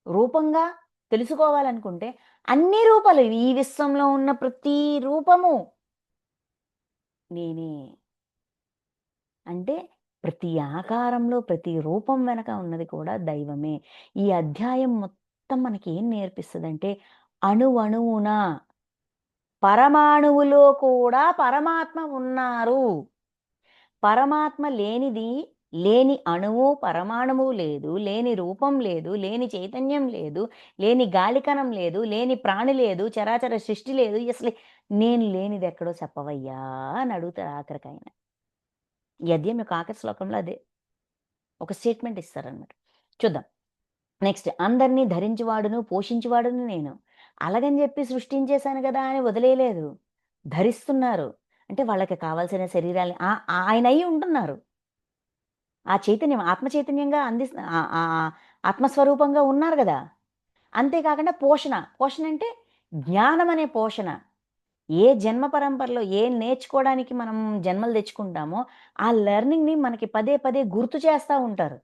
రూపంగా తెలుసుకోవాలనుకుంటే అన్ని రూపాలు ఈ విశ్వంలో ఉన్న ప్రతి రూపము నేనే. అంటే ప్రతి ఆకారంలో, ప్రతి రూపం వెనక ఉన్నది కూడా దైవమే. ఈ అధ్యాయం మొత్తం మనకి ఏం నేర్పిస్తదంటే అణువణువున పరమాణువులో కూడా పరమాత్మ ఉన్నారు. పరమాత్మ లేనిది లేని అణువు, పరమాణువు లేదు. లేని రూపం లేదు. లేని చైతన్యం లేదు. లేని గాలికణం లేదు. లేని ప్రాణి లేదు. చరాచర సృష్టి లేదు. అసలు నేను లేనిదెక్కడో చెప్పవయ్యా అని అడుగుతారు ఆఖరికాయన. ఈ అధ్యాయం యొక్క ఆఖరి శ్లోకంలో అదే. ఒక స్టేట్మెంట్ ఇస్తారనమాట. చూద్దాం. నెక్స్ట్ అందరిని ధరించువాడును, పోషించువాడును నేను. అలాగని జెప్పి సృష్టించేశాను గదా అని వదిలేయలేదు. ధరిస్తున్నారు. అంటే వాళ్ళకి కావాల్సిన శరీరాల్ని ఆయనయ్యి ఉంటున్నారు. ఆ చైతన్యం ఆత్మ చైతన్యంగా ఆత్మస్వరూపంగా ఉన్నారు గదా! అంతే కాకుండా పోషణ. పోషణ అంటే జ్ఞానం అనే పోషణ. ఏ జన్మ పరంపరలో ఏం నేర్చుకోవడానికి మనం జన్మలు తెచ్చుకుంటామో, ఆ లెర్నింగ్‌ని మనకి పదే పదే గుర్తు చేస్తా ఉంటారు.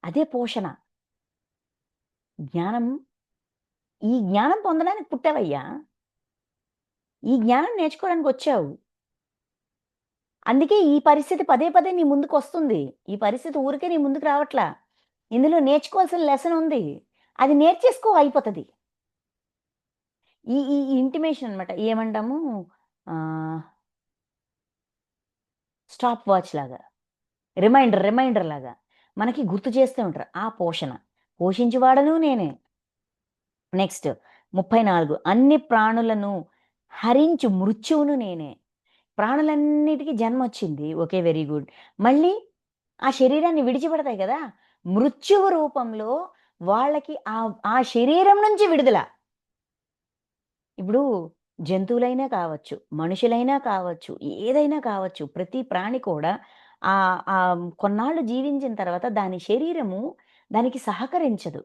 అదే పోషణ. జ్ఞానం ఈ జ్ఞానం పొందడానికి పుట్టావయ్యా! ఈ జ్ఞానం నేర్చుకోవడానికొచ్చావు. అందుకే ఈ పరిస్థితి పదే పదే నీ ముందుకొస్తుంది. ఈ పరిస్థితి ఊరికే నీ ముందుకు రావట్లా. ఇందులో నేర్చుకోవాల్సిన లెసన్ ఉంది. అది నేర్చేసుకో అయిపోతది. ఈ ఈ ఇంటిమేషన్ అనమాట. ఏమంటాము ఆహ్, స్టాప్ వాచ్ లాగా. రిమైండర్ లాగా. మనకి గుర్తు చేస్తూ ఉంటారు. ఆ పోషణ. పోషించువాడను నేనే. నెక్స్ట్ 34 అన్ని ప్రాణులను హరించు మృత్యువును నేనే. ప్రాణులన్నిటికి జన్మొచ్చింది. ఓకే. Very good. మళ్ళీ ఆ శరీరాన్ని విడిచిపెడతాయి గదా! మృత్యువు రూపంలో వాళ్ళకి ఆ శరీరం నుంచి విడుదల. ఇప్పుడు జంతువులైనా కావచ్చు, మనుషులైనా కావచ్చు, ఏదైనా కావచ్చు. ప్రతి ప్రాణి కూడా కొన్నాళ్ళు జీవించిన తర్వాత దాని శరీరము దానికి సహకరించదు.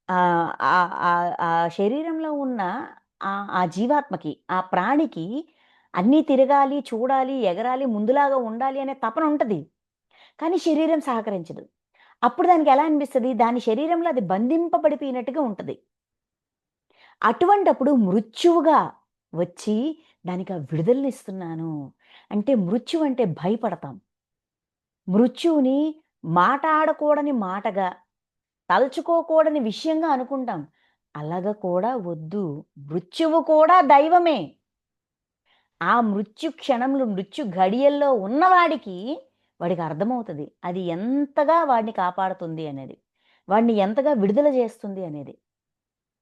ఆ శరీరంలో ఉన్న ఆ జీవాత్మకి, ఆ ప్రాణికి అన్నీ తిరగాలి, చూడాలి, ఎగరాలి, ముందులాగా ఉండాలి అనే తపన ఉంటది. కానీ శరీరం సహకరించదు. అప్పుడు దానికెలా అనిపిస్తది? దాని శరీరంలో అది బంధింపబడిపోయినట్టుగా ఉంటది. అటువంటప్పుడు మృత్యువుగా వచ్చి దానికి ఆ విడుదలనిస్తున్నాను. అంటే మృత్యువంటే భయపడతాం. మృత్యువుని మాటాడకూడని మాటగా, తలుచుకోకూడని విషయంగా అనుకుంటాం. అలాగ కూడా వద్దు. మృత్యువు కూడా దైవమే. ఆ మృత్యు క్షణంలో, మృత్యు ఘడియల్లో ఉన్నవాడికి వాడికి అర్థమవుతది. అది ఎంతగా వాడిని కాపాడుతుంది అనేది. వాడిని ఎంతగా విడుదల చేస్తుంది అనేది.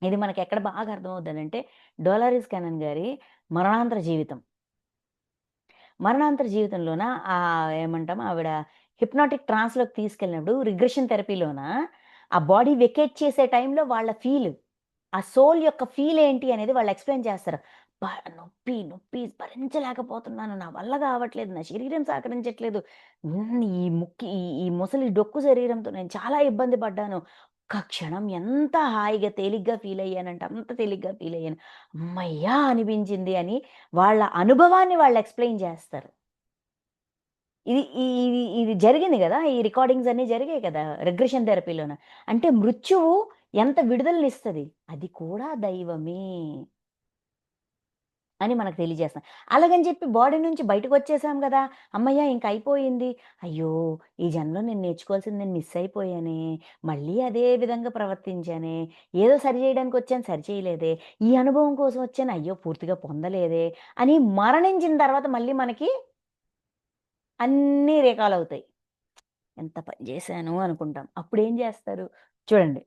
ఇది మనకెక్కడ బాగా అర్థమవుద్దనంటే 'డోలారిస్ కానన్' గారి 'మరణాంతర జీవితం.' 'మరణాంతర జీవితంలోన' ఏమంటాం ఆవిడ హిప్నాటిక్ ట్రాన్స్‌లోకి తీసుకెళ్ళినప్పుడు రిగ్రెషన్ థెరపీలోన ఆ బాడీ వెకేట్ చేసే టైంలో వాళ్ళ ఫీల్ ఆ సోల్ యొక్క ఫీల్ ఏంటి అనేది వాళ్ళు ఎక్స్‌ప్లెయిన్ చేస్తారు. నొప్పి భరించలేకపోతున్నాను. నా వల్ల కావట్లేదు. నా శరీరం సహకరించట్లేదు. ఈ ముక్కి ఈ ఈ ముసలి డొక్కు శరీరంతో నేను చాలా ఇబ్బంది పడ్డాను. ఒక్క క్షణం ఎంత హాయిగా తేలిగ్గా ఫీల్ అయ్యానంటే అంత తేలిగ్గా ఫీల్ అయ్యాను. హమ్మయ్య! అనిపించింది అని వాళ్ళ అనుభవాన్ని వాళ్ళు ఎక్స్‌ప్లెయిన్ చేస్తారు. ఇది జరిగింది గదా! ఈ రికార్డింగ్స్ అన్నీ జరిగాయి కదా! రిగ్రెషన్ థెరపీలోన. అంటే మృత్యువు ఎంత విడుదలనిస్తది. అది కూడా దైవమే అని మనకు తెలియజేస్తాం. అలాగని చెప్పి బాడీ నుంచి బయటకొచ్చేసాం గదా! హమ్మయ్య! ఇంక అయిపోయింది. అయ్యో! ఈ జన్మలో నేను నేర్చుకోవాల్సింది నేను మిస్ అయిపోయానే. మళ్ళీ అదే విధంగా ప్రవర్తించానే. ఏదో సరి చేయడానికొచ్చాను సరి చేయలేదే. ఈ అనుభవం కోసం వచ్చాను. అయ్యో! పూర్తిగా పొందలేదే అని మరణించిన తర్వాత మళ్ళీ మనకి అన్నీ రీకాల్ అవుతాయి. ఎంత పని జేశాను అనుకుంటాం. అప్పుడేం జేస్తారు? చూడండి.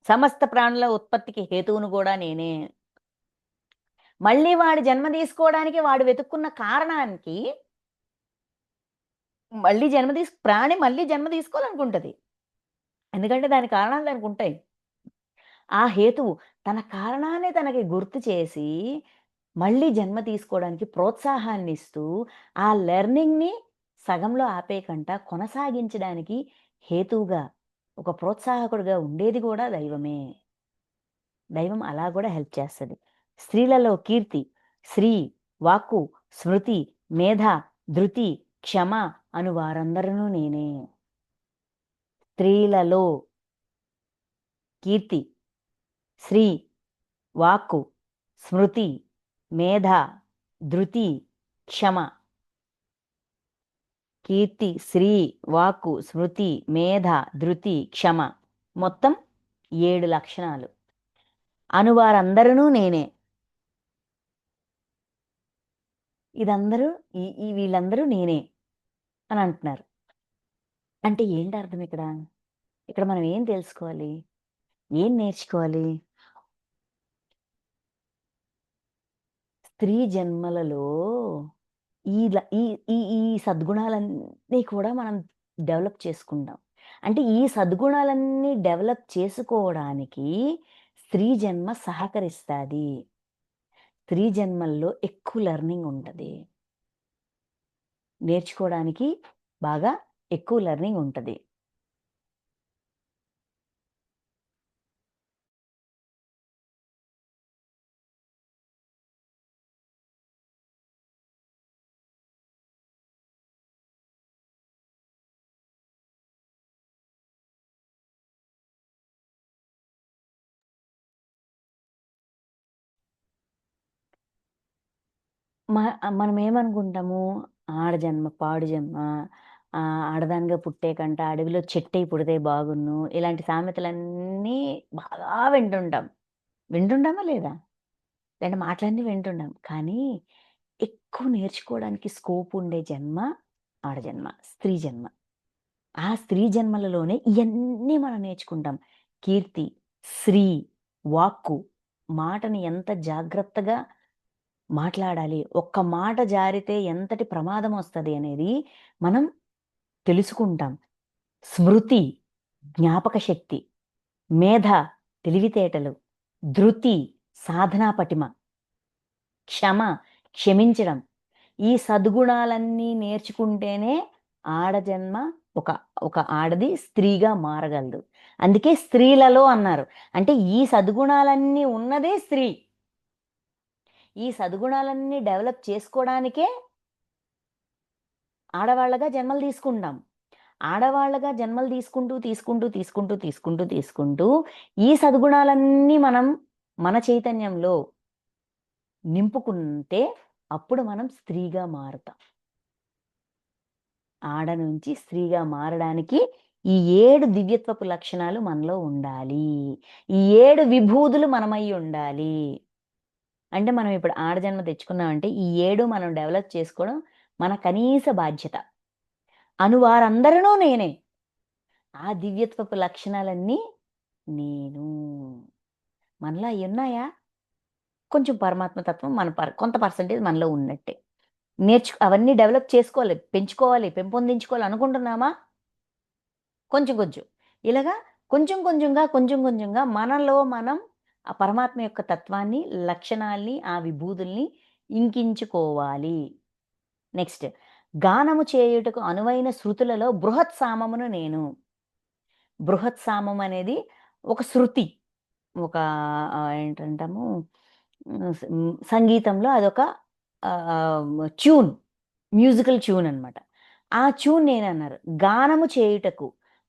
సమస్త ప్రాణుల ఉత్పత్తికి హేతువును గూడా నేనే. మళ్ళీ వాడు జన్మ తీసుకోవడానికి వాడు వెతుక్కున్న కారణానికి ప్రాణి మళ్ళీ జన్మ తీసుకోవాలనుకుంటది. ఎందుకంటే దాని కారణాలు దానికుంటాయి. ఆ హేతువు తన కారణాన్ని తనకి గుర్తు చేసి, మళ్ళీ జన్మ తీసుకోవడానికి ప్రోత్సాహాన్నిస్తూ, ఆ లెర్నింగ్‌ని సగంలో ఆపేయకంట కొనసాగించడానికి హేతువుగా, ఒక ప్రోత్సాహకుడుగా ఉండేది గూడా దైవమే. దైవం అలా గూడా హెల్ప్ చేస్తది. స్త్రీలలో కీర్తి, శ్రీ, వాక్కు, స్మృతి, మేధ, ధృతి, క్షమ అను వారందరును నేనే. స్త్రీలలో కీర్తి, శ్రీ, వాక్కు, స్మృతి, మేధ, ధృతి, క్షమ. కీర్తి, శ్రీ, వాక్కు, స్మృతి, మేధ, ధృతి, క్షమ. మొత్తం 7 లక్షణాలు. అనువారందరును నేనే. ఇదందరూ ఈ ఈ వీళ్ళందరూ నేనే అని అంటున్నారు. అంటే ఏంటి అర్థం ఇక్కడ? ఇక్కడ మనం ఏం తెలుసుకోవాలి? ఏం నేర్చుకోవాలి? స్త్రీ జన్మలలో ఈ ల ఈ ఈ ఈ సద్గుణాలన్నీ కూడా మనం డెవలప్ చేసుకుంటాం. అంటే ఈ సద్గుణాలన్నీ డెవలప్ చేసుకోవడానికి స్త్రీ జన్మ సహకరిస్తాది. స్త్రీ జన్మల్లో ఎక్కువ లెర్నింగ్ ఉంటది. నేర్చుకోవడానికి బాగా ఎక్కువ లెర్నింగ్ ఉంటది. మ మనమేమనుకుంటాము, ఆడ జన్మ పాడు జన్మ, ఆడదానిగా పుట్టే కంట అడవిలో చెట్టై పుడితే బాగున్ను. ఇలాంటి సామెతలన్నీ బాగా వింటుంటాం. వింటుంటామా లేదా? ఇలాంటి మాటలన్నీ వింటుంటాం. కానీ ఎక్కువ నేర్చుకోవడానికి స్కోప్ ఉండే జన్మ ఆడ జన్మ, స్త్రీ జన్మ. ఆ స్త్రీ జన్మలలోనే ఇయన్నీ మనం నేర్చుకుంటాం. కీర్తి, శ్రీ, వాక్కు, మాటని ఎంత జాగ్రత్తగా మాట్లాడాలి. ఒక్క మాట జారితే ఎంతటి ప్రమాదమొస్తది అనేది మనం తెలుసుకుంటాం. స్మృతి, జ్ఞాపక శక్తి, మేధ, తెలివితేటలు, ధృతి, సాధనా పటిమ, క్షమ, క్షమించడం. ఈ సద్గుణాలన్నీ నేర్చుకుంటేనే ఆడజన్మ ఒక ఒక ఆడది స్త్రీగా మారగలదు. అందుకే స్త్రీలలో అన్నారు. అంటే ఈ సద్గుణాలన్నీ ఉన్నదే స్త్రీ. ఈ సద్గుణాలన్నీ డెవలప్ చేసుకోవడానికే ఆడవాళ్ళగా జన్మలు తీసుకుంటాం. ఆడవాళ్ళగా జన్మలు తీసుకుంటూ ఈ సద్గుణాలన్నీ మనం మన చైతన్యంలో నింపుకుంటే అప్పుడు మనం స్త్రీగా మారుతాం. ఆడ నుంచి స్త్రీగా మారడానికి ఈ 7 దివ్యత్వపు లక్షణాలు మనలో ఉండాలి. ఈ 7 విభూదులు మనమై ఉండాలి. అంటే మనం ఇప్పుడు ఆడ జన్మ తెచ్చుకున్నామంటే ఈ 7 మనం డెవలప్ చేసుకోవడం మన కనీస బాధ్యత. అనువారందరినూ నేనే. ఆ దివ్యత్వపు లక్షణాలన్నీ నేను. మనలో అయ్యున్నాయా? కొంచెం పరమాత్మ తత్వం మన కొంత పర్సెంటేజ్ మనలో ఉన్నట్టే. అవన్నీ డెవలప్ చేసుకోవాలి, పెంచుకోవాలి, పెంపొందించుకోవాలి అనుకుంటున్నామా? కొంచెం కొంచెం. ఇలాగా కొంచెం కొంచెంగా మనలో మనం ఆ పరమాత్మ యొక్క తత్వాన్ని, లక్షణాల్ని, ఆ విభూదుల్ని ఇంకించుకోవాలి. నెక్స్ట్ గానము చేయుటకు అనువైన శృతులలో బృహత్ సామమును నేను. బృహత్ సామం అనేది ఒక శృతి. ఒక ఏంటంటాము సంగీతంలో అదొక ట్యూన్. మ్యూజికల్ ట్యూన్ అనమాట. ఆ ట్యూన్ నేనన్నారు. గానము చేయుటకు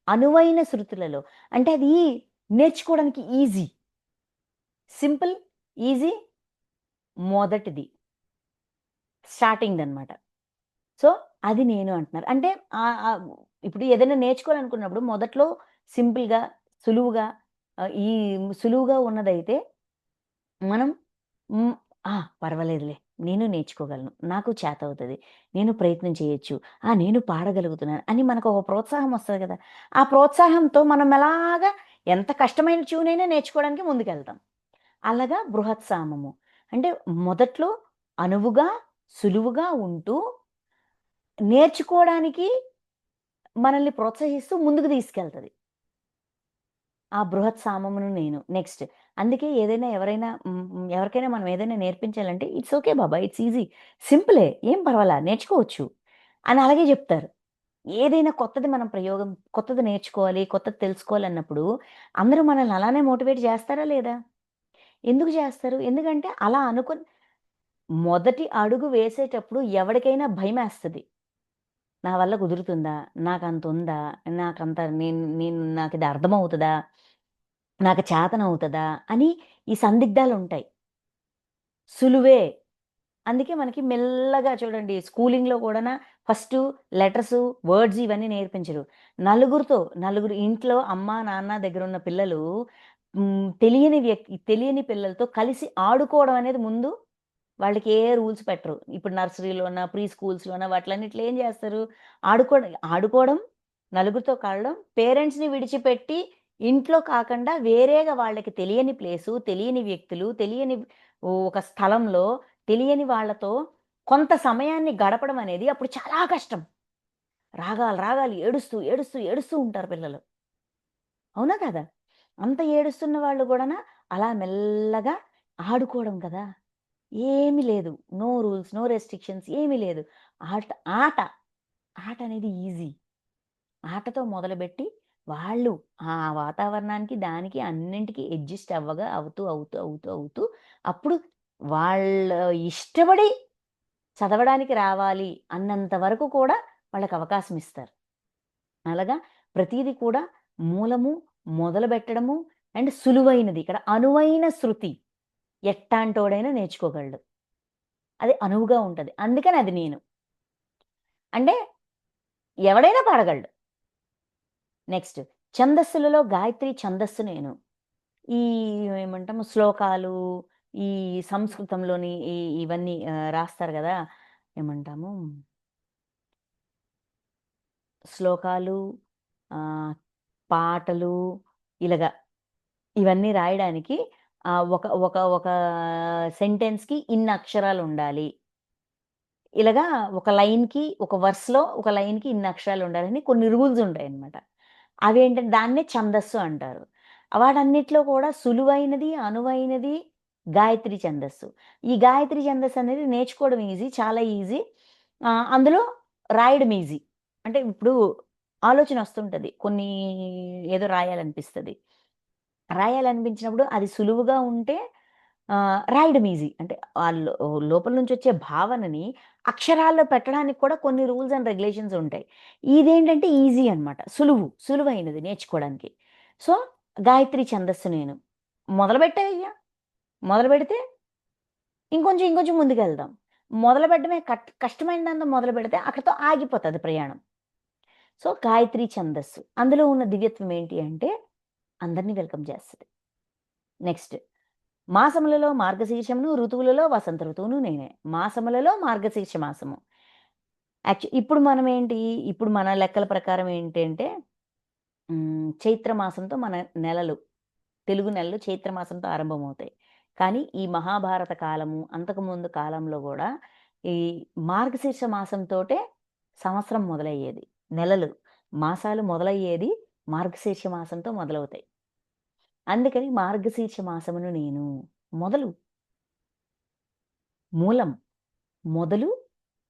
అనువైన శృతులలో అంటే అది నేర్చుకోవడానికి ఈజీ. సింపుల్, ఈజీ మొదటిది. స్టార్టింగ్‌దనమాట. సో, అది నేను అంటున్నారు. అంటే ఇప్పుడు ఏదైనా నేర్చుకోవాలనుకున్నప్పుడు మొదట్లో సింపుల్‌గా, సులువుగా ఈ సులువుగా ఉన్నదైతే మనం హ్మ్. ఆ! పర్వాలేదులే. నేను నేర్చుకోగలను. నాకు చేతవుతది. నేను ప్రయత్నం చేయొచ్చు. నేను పాడగలుగుతున్నాను అని మనకొక ప్రోత్సాహం వస్తది కదా! ఆ ప్రోత్సాహంతో మనం ఎలాగా ఎంత కష్టమైన ట్యూనయినా నేర్చుకోవడానికి ముందుకెళ్తాం. అలాగా బృహత్సామము. అంటే మొదట్లో అనువుగా, సులువుగా ఉంటూ నేర్చుకోవడానికి మనల్ని ప్రోత్సహిస్తూ ముందుకు తీసుకెళ్తది. ఆ బృహత్ సామమును నేను. నెక్స్ట్ అందుకే ఏదైనా ఎవరికైనా మనం ఏదైనా నేర్పించాలంటే ఇట్స్ ఓకే బాబా! It's easy. సింపులే. ఏం పర్వాలా నేర్చుకోవచ్చు అని అలాగే జెప్తారు. ఏదైనా కొత్తది మనం కొత్తది నేర్చుకోవాలి, కొత్తది తెలుసుకోవాలన్నప్పుడు అందరూ మనల్ని అలానే మోటివేట్ జేస్తారా లేదా? ఎందుకు జేస్తారు? ఎందుకంటే అలా అనుకుని మొదటి అడుగు వేసేటప్పుడు ఎవడికైనా భయమేస్తది. నా వల్ల కుదురుతుందా? నాకంతుందా? నాకంత నేను నేను నాకిది అర్థమవుతదా? నాకు చేతనవుతదా? అని ఈ సందిగ్ధాలుంటాయి. సులువే. అందుకే మనకి మెల్లగా చూడండి స్కూలింగ్‌లో కూడాన ఫస్టు లెటర్సు, వర్డ్స్ ఇవన్నీ నేర్పించరు. నలుగురు ఇంట్లో అమ్మ, నాన్న దగ్గరున్న పిల్లలు తెలియని పిల్లలతో కలిసి ఆడుకోవడం అనేది ముందు వాళ్ళకి ఏ రూల్స్ పెట్టరు. ఇప్పుడు నర్సరీలోన, ప్రీ స్కూల్స్‌లోన వాటిలన్నిట్లో ఏం చేస్తారు? ఆడుకోవడం, నలుగురితో కలవడం, పేరెంట్స్‌ని విడిచిపెట్టి ఇంట్లో కాకుండా వేరేగా వాళ్ళకి తెలియని ప్లేసు, తెలియని వ్యక్తులు, తెలియని ఒక స్థలంలో తెలియని వాళ్ళతో కొంత సమయాన్ని గడపడం అనేది అప్పుడు చాలా కష్టం. రాగాలు ఏడుస్తూ ఉంటారు పిల్లలు. అవునా కాదా? అంత ఏడుస్తున్న వాళ్ళు గూడాన అలా మెల్లగా ఆడుకోవడం కదా! ఏమి లేదు. నో రూల్స్, నో రెస్ట్రిక్షన్స్ ఏమి లేదు. ఆట ఆట. ఆట అనేది ఈజీ. ఆటతో మొదలుబెట్టి వాళ్ళు ఆ వాతావరణానికి, దానికి అన్నింటికి అడ్జస్ట్ అవుతూ అప్పుడు వాళ్ళ ఇష్టపడి చదవడానికి రావాలి అన్నంత వరకు కూడా వాళ్ళకి అవకాశం ఇస్తారు. అలాగా ప్రతీది కూడా మూలము, మొదలుబెట్టడము అండ్ సులువైనది. ఇక్కడ అనువైన శృతి ఎట్టాంటోడైనా నేర్చుకోగలడు. అది అనువుగా ఉంటది. అందుకని అది నేను. అంటే ఎవడైనా పాడగలడు. నెక్స్ట్ ఛందస్సులలో గాయత్రి ఛందస్సు నేను. ఈ ఏమంటాము శ్లోకాలు, ఈ సంస్కృతంలోని ఇవన్నీ రాస్తారు గదా! ఏమంటాము శ్లోకాలు, ఆహ్, పాటలు ఇలాగ ఇవన్నీ రాయడానికి ఒక ఒక ఒక సెంటెన్స్‌కి ఇన్ని అక్షరాలుండాలి. ఇలాగా ఒక లైన్‌కి, ఒక వెర్స్‌లో ఒక లైన్‌కి ఇన్ని అక్షరాలుండాలని కొన్ని రూల్స్ ఉంటాయన్నమాట. అవేంటంటే దాన్నే ఛందస్సు అంటారు. వాటన్నిటిలో కూడా సులువైనది, అనువైనది గాయత్రి ఛందస్సు. ఈ గాయత్రి ఛందస్సు అనేది నేర్చుకోవడం ఈజీ. చాలా ఈజీ. అందులో రాయడం ఈజీ. అంటే ఇప్పుడు ఆలోచనొస్తుంటది. ఏదో రాయాలనిపిస్తది. రాయాలనిపించినప్పుడు అది సులువుగా ఉంటే రాయడం ఈజీ. అంటే లోపల నుంచొచ్చే భావనని అక్షరాల్లో పెట్టడానికి కూడా కొన్ని రూల్స్ అండ్ రెగ్యులేషన్స్ ఉంటాయి. ఇదేంటంటే ఈజీ అన్నమాట. సులువైనది నేర్చుకోవడానికి. సో, గాయత్రి ఛందస్సు నేను. మొదలుపెట్టేయ్యా. మొదలుపెడితే ఇంకొంచెం ముందుకెళ్దాం. మొదలుపెట్టడమే కష్టమైన దాంతో మొదలుపెడితే అక్కడితో ఆగిపోతది ప్రయాణం. సో, గాయత్రి ఛందస్సు. అందులో ఉన్న దివ్యత్వం ఏంటి అంటే అందరిని వెల్కమ్ చేస్తది. నెక్స్ట్ మాసములలో మార్గశీర్షమును, ఋతువులలో వసంత ఋతువును నేనే. మాసములలో మార్గశీర్ష మాసము. ఇప్పుడు మన లెక్కల ప్రకారం ఏంటంటే చైత్ర మాసంతో మన నెలలు, తెలుగు నెలలు చైత్ర మాసంతో ఆరంభమవుతాయి. కానీ ఈ మహాభారత కాలము, అంతకుముందు కాలంలో గూడా ఈ మార్గశీర్ష మాసంతోటే సంవత్సరం మొదలయ్యేది. నెలలు, మాసాలు మొదలయ్యేది మార్గశీర్ష మాసంతో మొదలవుతాయి. అందుకని మార్గశీర్ష మాసమును నేను. మొదలు, మూలం, మొదలు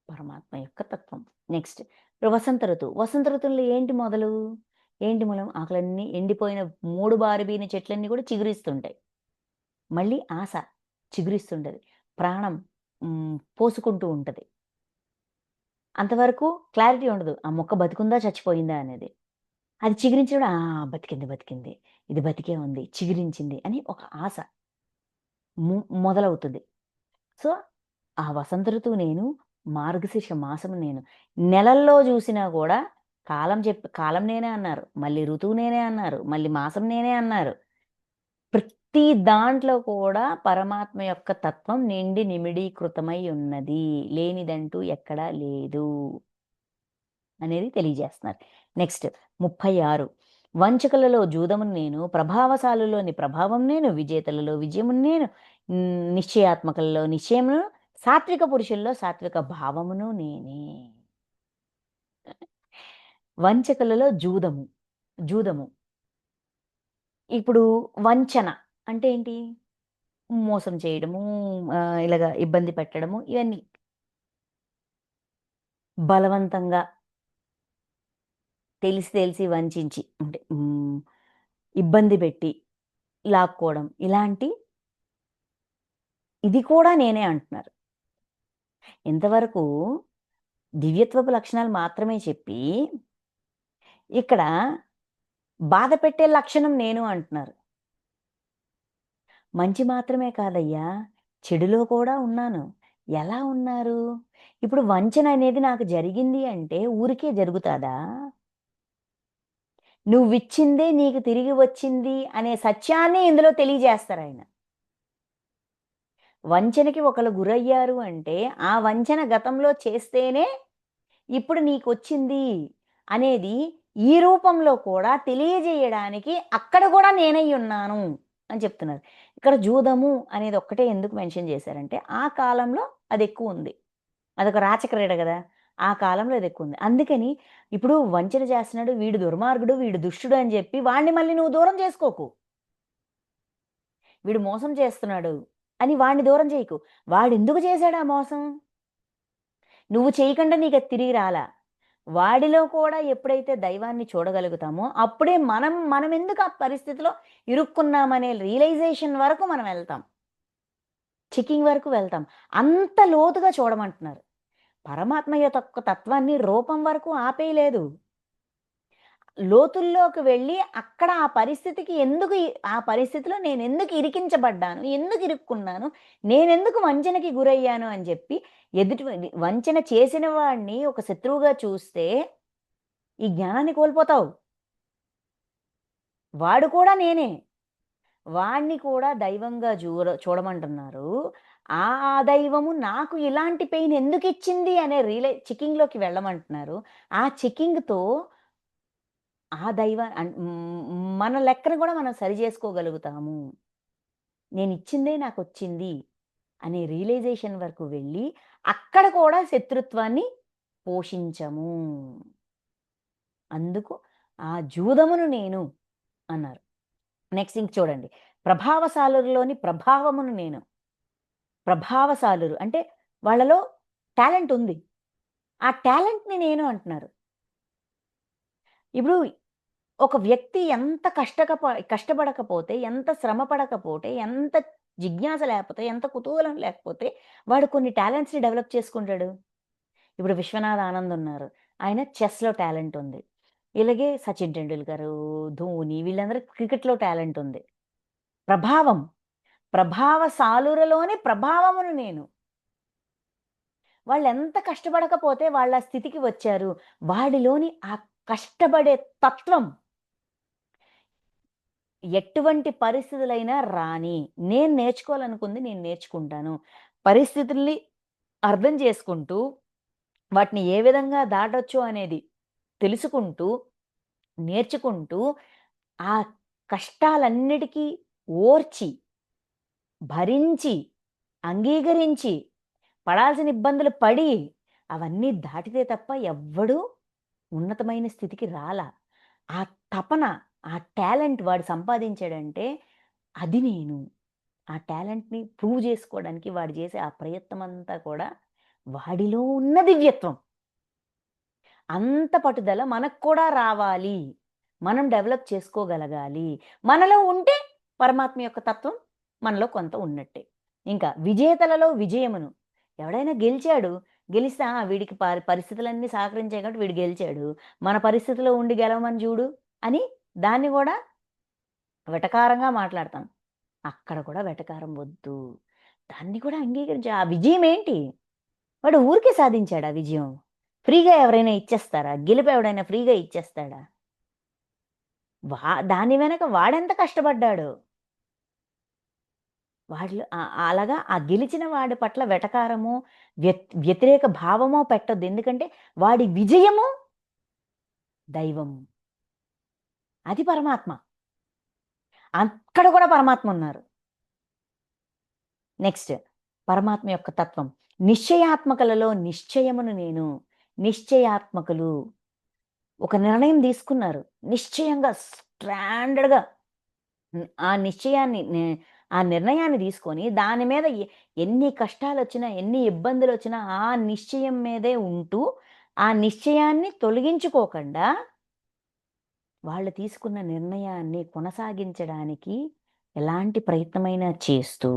పరమాత్మ యొక్క తత్వం. నెక్స్ట్ వసంత ఋతువు. వసంత ఋతువులో ఏంటి మొదలు? ఏంటి మూలం? ఆకులన్నీ ఎండిపోయిన మూడు బారిబీన చెట్లన్నీ కూడా చిగురిస్తుంటాయి. మళ్ళీ ఆశ చిగురిస్తుంటది. ప్రాణం పోసుకుంటూ ఉంటది. అంతవరకు క్లారిటీ ఉండదు. ఆ మొక్క బతికుందా? చచ్చిపోయిందా? అనేది. అది చిగురించినప్పుడు బతికింది. ఇది బతికే ఉంది. చిగురించింది అని ఒక ఆశ ము మొదలవుతుంది. సో, ఆ వసంత ఋతువు నేను, మార్గశీర్ష మాసము నేను. నెలల్లో జూసినా గూడా కాలం నేనే అన్నారు. మళ్ళీ ఋతువు నేనే అన్నారు. మళ్ళీ మాసం నేనే అన్నారు. ప్రతి దాంట్లో కూడా పరమాత్మ యొక్క తత్వం నిండి నిమిడీకృతమై ఉన్నది. లేనిదంటూ ఎక్కడా లేదు అనేది తెలియజేస్తున్నారు. నెక్స్ట్ 36 వంచకులలో జూదమును నేను, ప్రభావశాలులోని ప్రభావం నేను, విజేతలలో విజయమును నేను, నిశ్చయాత్మకులలో నిశ్చయమును, సాత్విక పురుషుల్లో సాత్విక భావమును నేనే. వంచకులలో జూదము. ఇప్పుడు వంచన అంటే ఏంటి? మోసం చేయడము, ఇలాగ ఇబ్బంది పెట్టడము ఇవన్నీ. బలవంతంగా తెలిసి తెలిసి వంచించి అంటే ఇబ్బంది పెట్టి లాక్కోవడం ఇలాంటి ఇది కూడా నేనే అంటున్నారు. ఇంతవరకు దివ్యత్వపు లక్షణాలు మాత్రమే చెప్పి, ఇక్కడ బాధ పెట్టే లక్షణం నేను అంటున్నారు. మంచి మాత్రమే కాదయ్యా! చెడులో కూడా ఉన్నాను. ఎలా ఉన్నారు? ఇప్పుడు వంచన అనేది నాకు జరిగింది అంటే ఊరికే జరుగుతాదా? నువ్విచ్చిందే నీకు తిరిగి వచ్చింది అనే సత్యాన్ని ఇందులో తెలియజేస్తారాయన. వంచనకి ఒకళ్ళు గురయ్యారు అంటే, ఆ వంచన గతంలో చేస్తేనే ఇప్పుడు నీకొచ్చింది అనేది ఈ రూపంలో కూడా తెలియజేయడానికి అక్కడ కూడా నేనయ్యున్నాను అని చెప్తున్నారు. ఇక్కడ జూదము అనేది ఒక్కటే ఎందుకు మెన్షన్ చేశారంటే, ఆ కాలంలో అదెక్కువుంది. అదొక రాచక్రీడ గదా! ఆ కాలంలో అదెక్కువుంది. అందుకని ఇప్పుడు వంచన చేస్తున్నాడు, వీడు దుర్మార్గుడు, వీడు దుష్టుడు అని జెప్పి వాడిని మళ్ళీ నువ్వు దూరం చేసుకోకు. వీడు మోసం చేస్తున్నాడు అని వాడిని దూరం చేయకు. వాడెందుకు చేశాడు ఆ మోసం? నువ్వు చేయకుండా నీకది తిరిగి రాలా. వాడిలో కూడా ఎప్పుడైతే దైవాన్ని చూడగలుగుతామో, అప్పుడే మనమెందుకు ఆ పరిస్థితిలో ఇరుక్కున్నామనే రియలైజేషన్ వరకు మనం వెళ్తాం. చెకింగ్ వరకు వెళ్తాం. అంత లోతుగా చూడమంటున్నారు. పరమాత్మ యొక్క తత్వాన్ని రూపం వరకు ఆపేయలేదు. లోతుల్లోకి వెళ్ళి అక్కడ ఆ పరిస్థితికి ఆ పరిస్థితిలో నేనెందుకు ఇరికించబడ్డాను? ఎందుకు ఇరుక్కున్నాను? నేనెందుకు వంచనకి గురయ్యాను అని జెప్పి వంచన చేసిన వాడిని ఒక శత్రువుగా చూస్తే ఈ జ్ఞానాన్ని కోల్పోతావు. వాడు కూడా నేనే. వాడిని కూడా దైవంగా చూడమంటున్నారు. ఆ దైవము నాకు ఇలాంటి పెయిన్ ఎందుకిచ్చింది అనే చెకింగ్‌లోకి వెళ్ళమంటున్నారు. ఆ చెకింగ్‌తో ఆ దైవ మన లెక్కను గూడా మనం సరి జేసుకోగలుగుతాము. నేనిచ్చిందే నాకొచ్చింది అనే రియలైజేషన్ వరకు వెళ్ళి, అక్కడ కూడా శత్రుత్వాన్ని పోషించము. అందుకు ఆ జూదమును నేను అన్నారు. నెక్స్ట్ ఇంక చూడండి. ప్రభావశాలురులోని ప్రభావమును నేను. ప్రభావశాలురు అంటే వాళ్ళలో టాలెంట్ ఉంది. ఆ టాలెంట్‌ని నేను అంటున్నారు. ఇప్పుడు ఒక వ్యక్తి ఎంత కష్టపడకపోతే, ఎంత శ్రమ పడకపోతే, ఎంత జిజ్ఞాస లేకపోతే, ఎంత కుతూహలం లేకపోతే, వాడు కొన్ని టాలెంట్స్‌ని డెవలప్ చేసుకుంటాడు. ఇప్పుడు 'విశ్వనాథ్ ఆనంద్' ఉన్నారు. ఆయన చెస్‌లో టాలెంట్ ఉంది. ఇలాగే 'సచిన్ టెండూల్కరు', 'ధోని' వీళ్ళందరూ క్రికెట్‌లో టాలెంట్ ఉంది. ప్రభావం, ప్రభావశాలురలోని ప్రభావమును నేను. వాళ్ళెంత కష్టపడకపోతే వాళ్ళ స్థితికి వచ్చారు. వాడిలోని ఆ కష్టపడే తత్వం ఎటువంటి పరిస్థితులైనా రాని, నేను నేర్చుకోవాలనుకుంది నేను నేర్చుకుంటాను. పరిస్థితుల్ని అర్థం చేసుకుంటూ, వాటిని ఏ విధంగా దాటొచ్చు అనేది తెలుసుకుంటూ, నేర్చుకుంటూ, ఆ కష్టాలన్నిటికీ ఓర్చి, భరించి, అంగీకరించి, పడాల్సిన ఇబ్బందులు పడి, అవన్నీ దాటితే తప్ప ఎవ్వడూ ఉన్నతమైన స్థితికి రాలా. ఆ తపన, ఆ టాలెంట్ వాడు సంపాదించాడంటే అది నేను. ఆ టాలెంట్‌ని ప్రూవ్ జేసుకోవడానికి వాడు జేసే ఆ ప్రయత్నమంతా కూడా వాడిలో ఉన్న దివ్యత్వం. అంత పట్టుదల మనకు కూడా రావాలి. మనం డెవలప్ చేసుకోగలగాలి. మనలో ఉంటే పరమాత్మ యొక్క తత్వం మనలో కొంత ఉన్నట్టే. ఇంకా విజేతలలో విజయమును. ఎవడైనా గెలిచాడు. గెలిస్తే వీడికి పరిస్థితులన్నీ సహకరించాయి కాబట్టి వీడు గెలిచాడు. మన పరిస్థితిలో ఉండి గెలవమని జూడు అని దాన్ని గూడా వెటకారంగా మాట్లాడతాం. అక్కడ కూడా వెటకారం వద్దు. దాన్ని కూడా అంగీకరించి ఆ విజయం ఏంటి? వాడు ఊరికే సాధించాడా విజయం? ఫ్రీగా ఎవరైనా ఇచ్చేస్తారా? గెలుపు ఎవడైనా ఫ్రీగా ఇచ్చేస్తాడా? దాని వెనక వాడెంత కష్టపడ్డాడో. అలాగా ఆ గెలిచిన వాడి పట్ల వెటకారమో, వ్యతిరేక భావమో పెట్టొద్దు. ఎందుకంటే వాడి విజయము దైవం. అది పరమాత్మ. అక్కడ కూడా పరమాత్మ ఉన్నారు. నెక్స్ట్ పరమాత్మ యొక్క తత్వం. నిశ్చయాత్మకులలో నిశ్చయమును నేను. నిశ్చయాత్మకులు. ఒక నిర్ణయం తీసుకున్నారు. నిశ్చయంగా స్టాండర్డ్‌గా ఆ నిశ్చయాన్ని ఆ నిర్ణయాన్ని తీసుకొని దాని మీద ఎన్ని కష్టాలొచ్చినా, ఎన్ని ఇబ్బందులొచ్చినా ఆ నిశ్చయం మీదే ఉంటూ, ఆ నిశ్చయాన్ని తొలగించుకోకుండా వాళ్ళు తీసుకున్న నిర్ణయాన్ని కొనసాగించడానికి ఎలాంటి ప్రయత్నమైనా చేస్తూ,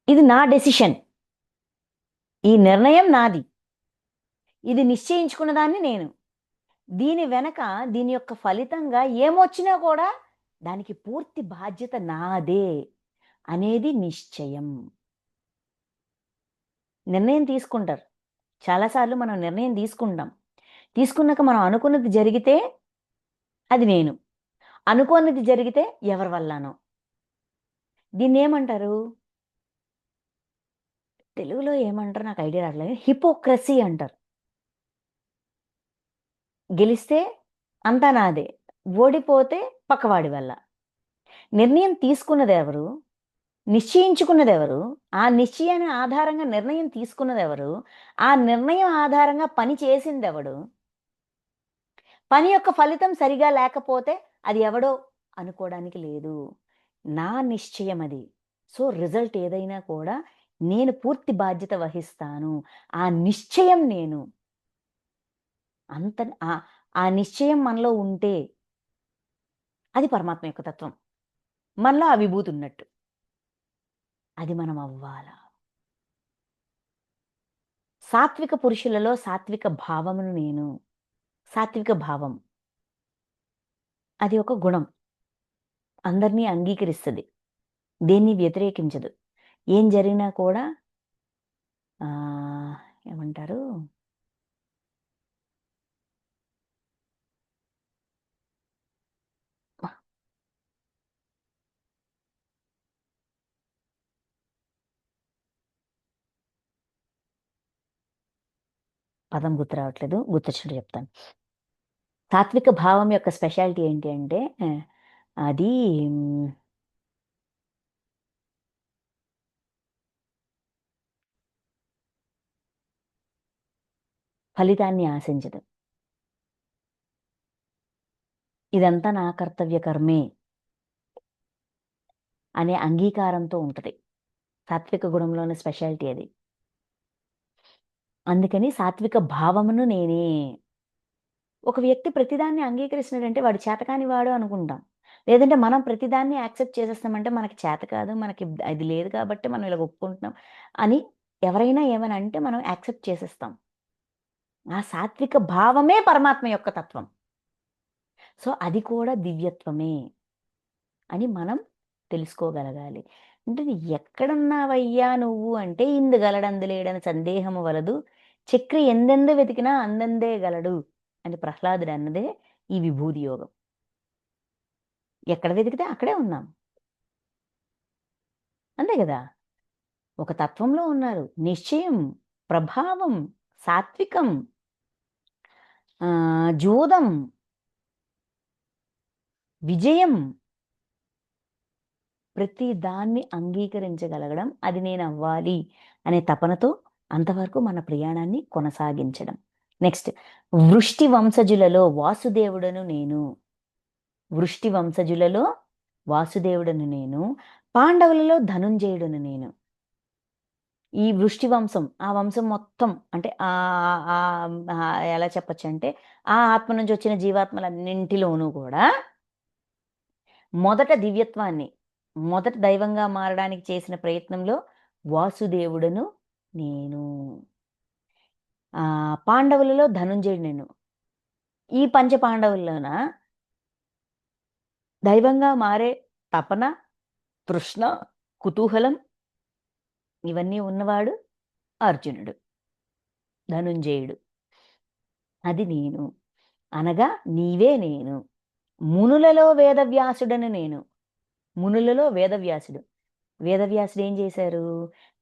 ఇది నా డెసిషన్. ఈ నిర్ణయం నాది. ఇది నిశ్చయించుకున్న దాన్ని నేను. దీని వెనక దీని యొక్క ఫలితంగా ఏమొచ్చినా కూడా దానికి పూర్తి బాధ్యత నాదే అనేది నిశ్చయం. నిర్ణయం తీసుకుంటారు. చాలా సార్లు మనం నిర్ణయం తీసుకుంటాం. తీసుకున్నాక మనం అనుకున్నది జరిగితే అది నేను. అనుకోనిది జరిగితే ఎవరి వల్లనో. దీన్నేమంటారు? తెలుగులో ఏమంటారో నాకు ఐడియా రావట్లేదు. హిపోక్రసీ అంటారు. గెలిస్తే అంతా నాదే. ఓడిపోతే పక్కవాడి వల్ల. నిర్ణయం తీసుకున్నదెవరు? నిశ్చయించుకున్నదెవరు? ఆ నిశ్చయాన్ని ఆధారంగా నిర్ణయం తీసుకున్నదెవరు? ఆ నిర్ణయం ఆధారంగా పని చేసిందెవడు? పని యొక్క ఫలితం సరిగా లేకపోతే అది ఎవడో అనుకోడానికి లేదు. నా నిశ్చయం అది. సో, రిజల్ట్ ఏదైనా కూడా నేను పూర్తి బాధ్యత వహిస్తాను. ఆ నిశ్చయం నేను. అంత ఆ నిశ్చయం మనలో ఉంటే అది పరమాత్మ యొక్క తత్వం. మనలో ఆ విభూతి ఉన్నట్టు. అది మనం అవ్వాలా. సాత్విక పురుషులలో సాత్విక భావమును నేను. సాత్విక భావం. అది ఒక గుణం. అందరిని అంగీకరిస్తది. దేన్ని వ్యతిరేకించదు. ఏం జరిగినా కూడా ఆహ్, ఏమంటారు? పదం గుర్తు రావట్లేదు. గుర్తొచ్చినట్టు చెప్తాను. సాత్విక భావం యొక్క స్పెషాలిటీ ఏంటి అంటే అది హ్మ్, ఫలితాన్ని ఆశించదు. ఇదంతా నా కర్తవ్య కర్మే అనే అంగీకారంతో ఉంటది. సాత్విక గుణంలోని స్పెషాలిటీ అది. అందుకని సాత్విక భావమును నేనే. ఒక వ్యక్తి ప్రతిదాన్ని అంగీకరిస్తున్నాడంటే వాడు చేతకాని వాడు అనుకుంటాం. లేదంటే మనం ప్రతిదాన్ని యాక్సెప్ట్ చేసేస్తామంటే మనకి చేత కాదు. మనకి అది లేదు కాబట్టి మనం ఇలాగ ఒప్పుకుంటున్నాం అని ఎవరైనా ఏమైనా అంటే మనం యాక్సెప్ట్ చేసేస్తాం. ఆ సాత్విక భావమే పరమాత్మ యొక్క తత్వం. సో, అది కూడా దివ్యత్వమే అని మనం తెలుసుకోగలగాలి. అంటే ఎక్కడున్నావయ్యా నువ్వు అంటే ఇందుగలడందులేడని సందేహము వలదు. చక్రి ఎందెందు వెతికినా అందందే గలడు అని ప్రహ్లాదుడు అన్నదే ఈ విభూది యోగం. ఎక్కడ వెతికితే అక్కడే ఉన్నాం. అంతే గదా! ఒక తత్వంలో ఉన్నారు. నిశ్చయం, ప్రభావం, సాత్వికం, జూదం, విజయం ప్రతి దాన్ని అంగీకరించగలగడం, అది నేనవ్వాలి అనే తపనతో అంతవరకు మన ప్రయాణాన్ని కొనసాగించడం. నెక్స్ట్ వృష్టి వంశజులలో వాసుదేవుడను నేను. వృష్టి వంశజులలో వాసుదేవుడను నేను. పాండవులలో ధనుంజయుడును నేను. ఈ వృష్టి వంశం, ఆ వంశం మొత్తం అంటే ఎలా చెప్పొచ్చంటే, ఆ ఆత్మ నుంచి వచ్చిన జీవాత్మలన్నింటిలోనూ కూడా మొదట దివ్యత్వాన్ని, మొదట దైవంగా మారడానికి చేసిన ప్రయత్నంలో వాసుదేవుడను నేను. పాండవులలో ధనుంజయుడు నేను. ఈ పంచ పాండవుల్లోన దైవంగా మారే తపన, తృష్ణ, కుతూహలం ఇవన్నీ ఉన్నవాడు అర్జునుడు. ధనుంజయుడు. అది నేను. అనగా నీవే నేను. మునులలో వేదవ్యాసుడను నేను. మునులలో వేదవ్యాసుడు. వేదవ్యాసుడు ఏం చేశారు?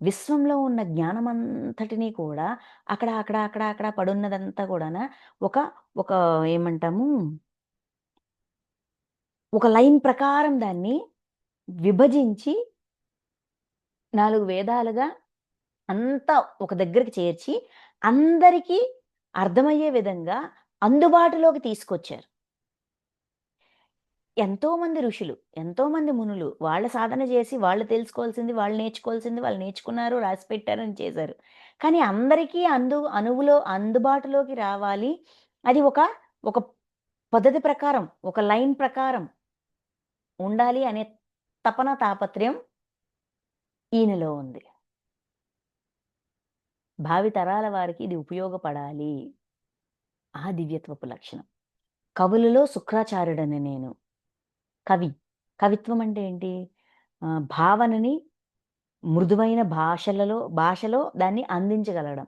విశ్వంలో ఉన్న జ్ఞానమంతటిని కూడా అక్కడ పడున్నదంతా కూడాన ఒక ఒక ఏమంటాము? ఒక లైన్ ప్రకారం దాన్ని విభజించి 4 వేదాలుగా అంతా ఒక దగ్గరికి చేర్చి, అందరికీ అర్థమయ్యే విధంగా అందుబాటులోకి తీసుకొచ్చారు. ఎంతోమంది ఋషులు, ఎంతోమంది మునులు వాళ్ళ సాధన చేసి, వాళ్ళు తెలుసుకోవాల్సింది, వాళ్ళు నేర్చుకోవాల్సింది వాళ్ళు నేర్చుకున్నారు, రాసిపెట్టారని చేశారు. కానీ అందరికీ అణువులో అందుబాటులోకి రావాలి. అది ఒక పద్ధతి ప్రకారం, ఒక లైన్ ప్రకారం ఉండాలి అనే తపన, తాపత్రయం ఈయనలో ఉంది. భావి తరాల వారికి ఇది ఉపయోగపడాలి. ఆ దివ్యత్వపు లక్షణం. కవులలో శుక్రాచార్యుడని నేను. కవి. కవిత్వం అంటే ఏంటి? భావనని మృదువైన భాషలో దాన్ని అందించగలగడం.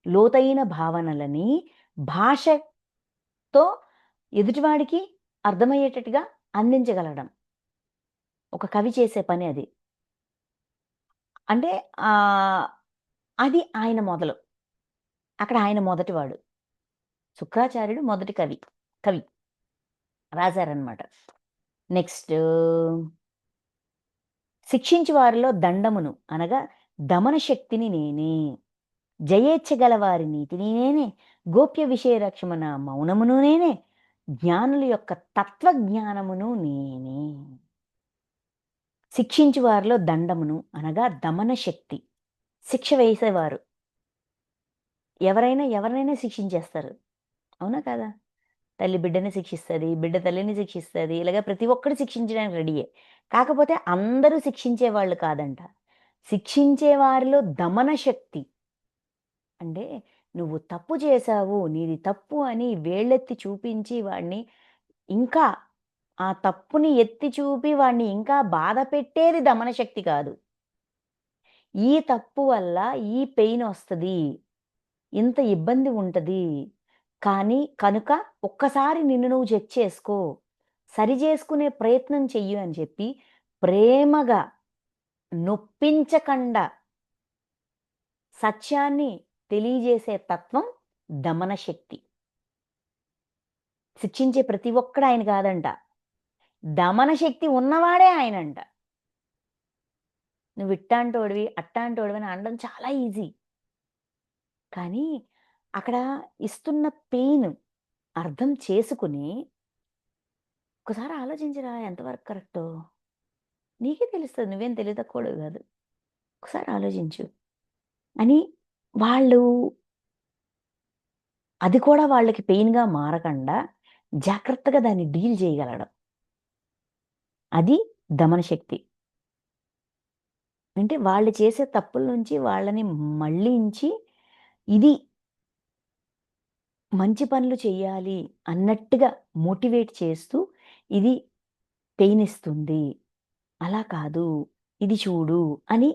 లోతైన భావనలని భాషతో ఎదుటివాడికి అర్థమయ్యేటట్టుగా అందించగలగడం. ఒక కవి చేసే పని అది. అంటే అది ఆయన మొదలు. అక్కడ ఆయన మొదటివాడు. శుక్రాచార్యుడు మొదటి కవి. కవి. రాశారనమాట. నెక్స్ట్ శిక్షించు వారిలో దండమును అనగా దమన శక్తిని నేనే. జయేచ్ఛగల వారి నీతిని నేనే. గోప్య విషయ రక్షమున మౌనమును నేనే. జ్ఞానుల యొక్క తత్వజ్ఞానమును నేనే. శిక్షించు వారిలో దండమును అనగా దమన శక్తి. శిక్ష వేసేవారు. ఎవరినైనా శిక్షించేస్తారు. అవునా కాదా? తల్లి బిడ్డని శిక్షిస్తది. బిడ్డ తల్లిని శిక్షిస్తది. ఇలాగ ప్రతి ఒక్కడు శిక్షించడానికి రెడీయే. కాకపోతే అందరూ శిక్షించేవాళ్ళు కాదంట. శిక్షించే వారిలో దమన శక్తి. అంటే నువ్వు తప్పు చేశావు, నీది తప్పు అని వేళ్ళెత్తి చూపించి వాడిని ఇంకా ఆ తప్పుని ఎత్తి చూపి వాడిని ఇంకా బాధ పెట్టేది దమన శక్తి కాదు. ఈ తప్పు వల్ల ఈ పెయిన్ వస్తది. ఇంత ఇబ్బంది ఉంటది. కానీ కనుక ఒక్కసారి నిన్ను నువ్వు చెక్ చేసుకో. సరిజేసుకునే ప్రయత్నం చెయ్యి అని చెప్పి ప్రేమగా నొప్పించకండా సత్యాన్ని తెలియజేసే తత్వం దమన శక్తి. శిక్షించే ప్రతి ఒక్కడు ఆయన కాదంట. దమన శక్తి ఉన్నవాడే ఆయనంట. నువ్వు ఇట్టాంటోడివి, అట్టాంటోడివి అని అనడం చాలా ఈజీ. కానీ అక్కడ ఇస్తున్న పెయిన్ అర్థం చేసుకుని ఒకసారి ఆలోచించరా ఎంతవరకు కరెక్టో? నీకే తెలుస్తది. నువ్వేం తెలివి తక్కువోడివి కాదు. ఒకసారి ఆలోచించు అని వాళ్ళు అది కూడా వాళ్ళకి పెయిన్‌గా మారకండా జాగ్రత్తగా దాన్ని డీల్ చేయగలగడం. అది దమన శక్తి. అంటే వాళ్ళు చేసే తప్పుల నుంచి వాళ్ళని మళ్ళించి ఇది మంచి పనులు చెయ్యాలి అన్నట్టుగా మోటివేట్ చేస్తూ ఇది పెయిన్ ఇస్తుంది. అలా కాదు. ఇది చూడు అని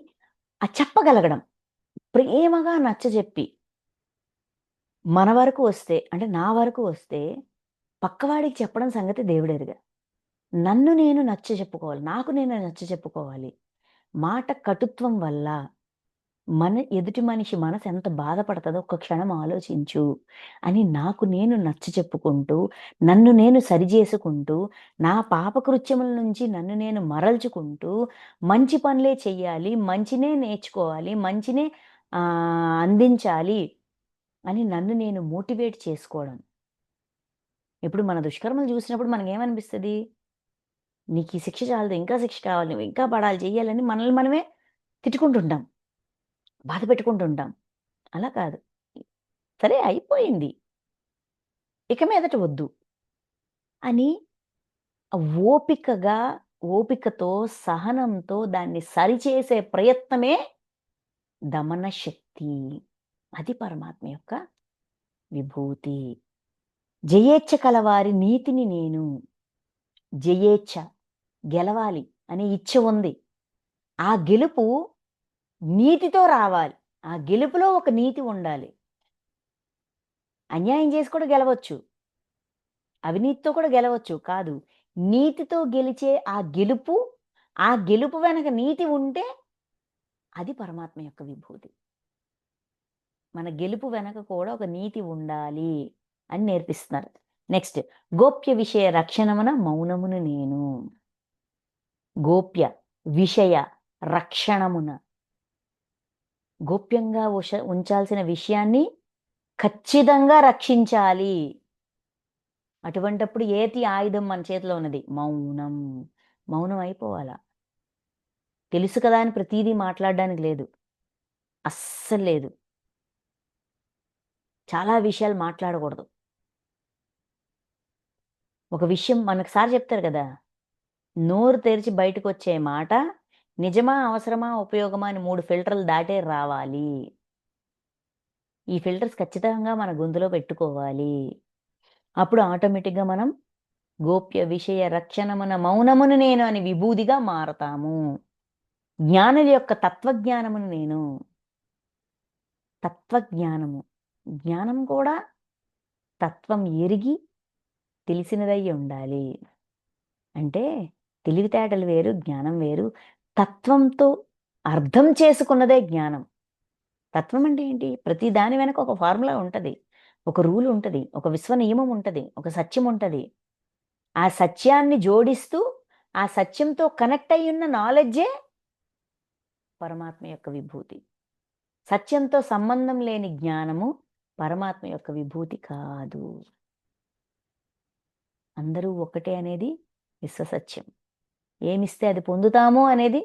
చెప్పగలగడం. ప్రేమగా నచ్చజెప్పి మన వరకు వస్తే అంటే నా వరకు వస్తే పక్కవాడికి చెప్పడం సంగతి దేవుడెరుగ. నన్ను నేను నచ్చజెప్పుకోవాలి. నాకు నేను నచ్చజెప్పుకోవాలి. మాట కటుత్వం వల్ల ఎదుటి మనిషి మనసు ఎంత బాధపడతదో ఒక్క క్షణం ఆలోచించు అని నాకు నేను నచ్చచెప్పుకుంటూ, నన్ను నేను సరిజేసుకుంటూ, నా పాపకృత్యముల నుంచి నన్ను నేను మరల్చుకుంటూ, మంచి పనులే చెయ్యాలి, మంచినే నేర్చుకోవాలి, మంచినే అందించాలి అని నన్ను నేను మోటివేట్ చేసుకోవడం. ఇప్పుడు మన దుష్కర్మలు చూసినప్పుడు మనకేమనిపిస్తది? నీకీ శిక్ష చాలదు, ఇంకా శిక్ష కావాలి, నువ్వు ఇంకా పడాలి, చెయ్యాలని మనల్ని మనమే తిట్టుకుంటుంటాం. బాధ పెట్టుకుంటుంటాం. అలా కాదు. సరే అయిపోయింది. ఇక మీదట వద్దు అని ఓపికగా, ఓపికతో, సహనంతో దాన్ని సరిచేసే ప్రయత్నమే దమన శక్తి. అది పరమాత్మ యొక్క విభూతి. జయేచ్ఛ కలవారి నీతిని నేను. జయేచ్ఛ గెలవాలి అనే ఇచ్ఛ ఉంది. ఆ గెలుపు నీతితో రావాలి. ఆ గెలుపులో ఒక నీతి ఉండాలి. అన్యాయం చేసి కూడా గెలవచ్చు. అవినీతితో కూడా గెలవచ్చు. కాదు. నీతితో గెలిచే ఆ గెలుపు వెనక నీతి ఉంటే అది పరమాత్మ యొక్క విభూతి. మన గెలుపు వెనక కూడా ఒక నీతి ఉండాలి అని నేర్పిస్తున్నారు. నెక్స్ట్ గోప్య విషయ రక్షణమున మౌనమును నేను. గోప్య విషయ రక్షణమున గోప్యంగా ఉంచాల్సిన విషయాన్ని ఖచ్చితంగా రక్షించాలి. అటువంటప్పుడు ఏతి ఆయుధం మన చేతిలో ఉన్నది? మౌనం. మౌనం అయిపోవాలా. తెలుసు కదా అని ప్రతీదీ మాట్లాడడానికి లేదు. అస్సలు లేదు. చాలా విషయాలు మాట్లాడకూడదు. ఒక విషయం మనకు సార్ చెప్తారు కదా! నోరు తెరిచి బయటకొచ్చే మాట నిజమా? అవసరమా? ఉపయోగమా? అని 3 ఫిల్టర్‌లు దాటే రావాలి. ఈ ఫిల్టర్స్ ఖచ్చితంగా మన గొంతులో పెట్టుకోవాలి. అప్పుడు ఆటోమేటిక్‌గా మనం గోప్య విషయ రక్షణమున మౌనమును నేను అని విభూదిగా మారతాము. జ్ఞానుల యొక్క తత్వజ్ఞానమును నేను. తత్వజ్ఞానము. జ్ఞానం కూడా తత్వం ఎరిగి తెలిసినదై ఉండాలి. అంటే తెలివితేటలు వేరు, జ్ఞానం వేరు. తత్వంతో అర్థం చేసుకున్నదే జ్ఞానం. తత్వం అంటే ఏంటి? ప్రతి దాని వెనక ఒక ఫార్ములా ఉంటది. ఒక రూల్ ఉంటది. ఒక విశ్వ నియమం ఉంటది. ఒక సత్యం ఉంటది. ఆ సత్యాన్ని జోడిస్తూ, ఆ సత్యంతో కనెక్ట్ అయ్యున్న నాలెడ్జే పరమాత్మ యొక్క విభూతి. సత్యంతో సంబంధం లేని జ్ఞానము పరమాత్మ యొక్క విభూతి కాదు. అందరూ ఒక్కటే అనేది విశ్వసత్యం. ఏమిస్తే అది పొందుతాము అనేది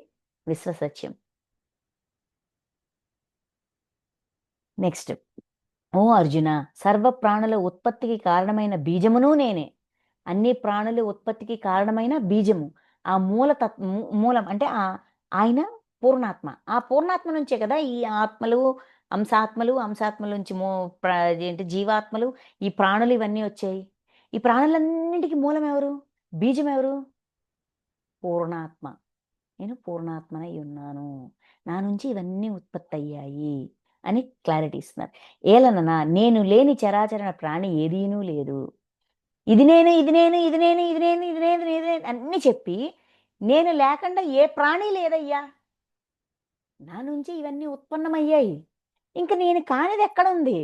విశ్వసత్యం. నెక్స్ట్. ఓ అర్జున! సర్వ ప్రాణుల ఉత్పత్తికి కారణమైన బీజమును నేనే. అన్ని ప్రాణుల ఉత్పత్తికి కారణమైన బీజము. ఆ మూలం అంటే ఆయన పూర్ణాత్మ. ఆ పూర్ణాత్మ నుంచే కదా ఈ ఆత్మలు, అంశాత్మలు, అంశాత్మల నుంచి ఏంటి జీవాత్మలు, ఈ ప్రాణులు ఇవన్నీ వచ్చాయి. ఈ ప్రాణులన్నిటికి మూలం ఎవరు? బీజం ఎవరు? పూర్ణాత్మ. నేను పూర్ణాత్మనై ఉన్నాను. నా నుంచి ఇవన్నీ ఉత్పత్తయ్యాయి అని క్లారిటీ ఇస్తున్నారు. ఏలననా నేను లేని చరాచర ప్రాణి ఏదీనూ లేదు. ఇది నేను, ఇది నేను, ఇది నేను, ఇది నేను, ఇది నేను, ఇది నేను అన్నీ చెప్పి, నేను లేకుండా ఏ ప్రాణి లేదయ్యా! నా నుంచి ఇవన్నీ ఉత్పన్నమయ్యాయి. ఇంక నేను కానిదెక్కడుంది?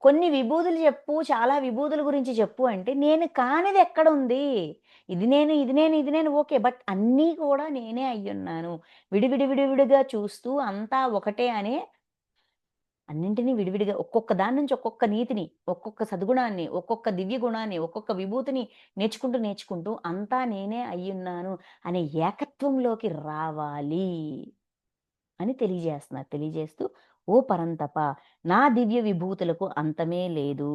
కొన్ని విభూదులు చెప్పు, చాలా విభూదుల గురించి చెప్పు అంటే, నేను కానిదెక్కడుంది? ఇది నేను, ఇది నేను, ఇది నేను ఓకే. బట్ అన్నీ కూడా నేనే అయ్యున్నాను. విడివిడిగా చూస్తూ అంతా ఒకటే అనే అన్నింటిని విడివిడిగా ఒక్కొక్క దాని నుంచి ఒక్కొక్క నీతిని, ఒక్కొక్క సద్గుణాన్ని, ఒక్కొక్క దివ్య గుణాన్ని, ఒక్కొక్క విభూతిని నేర్చుకుంటూ అంతా నేనే అయ్యున్నాను అనే ఏకత్వంలోకి రావాలి అని తెలియజేస్తున్నారు. తెలియజేస్తూ ఓ పరంతప నా దివ్య విభూతులకు అంతమే లేదు.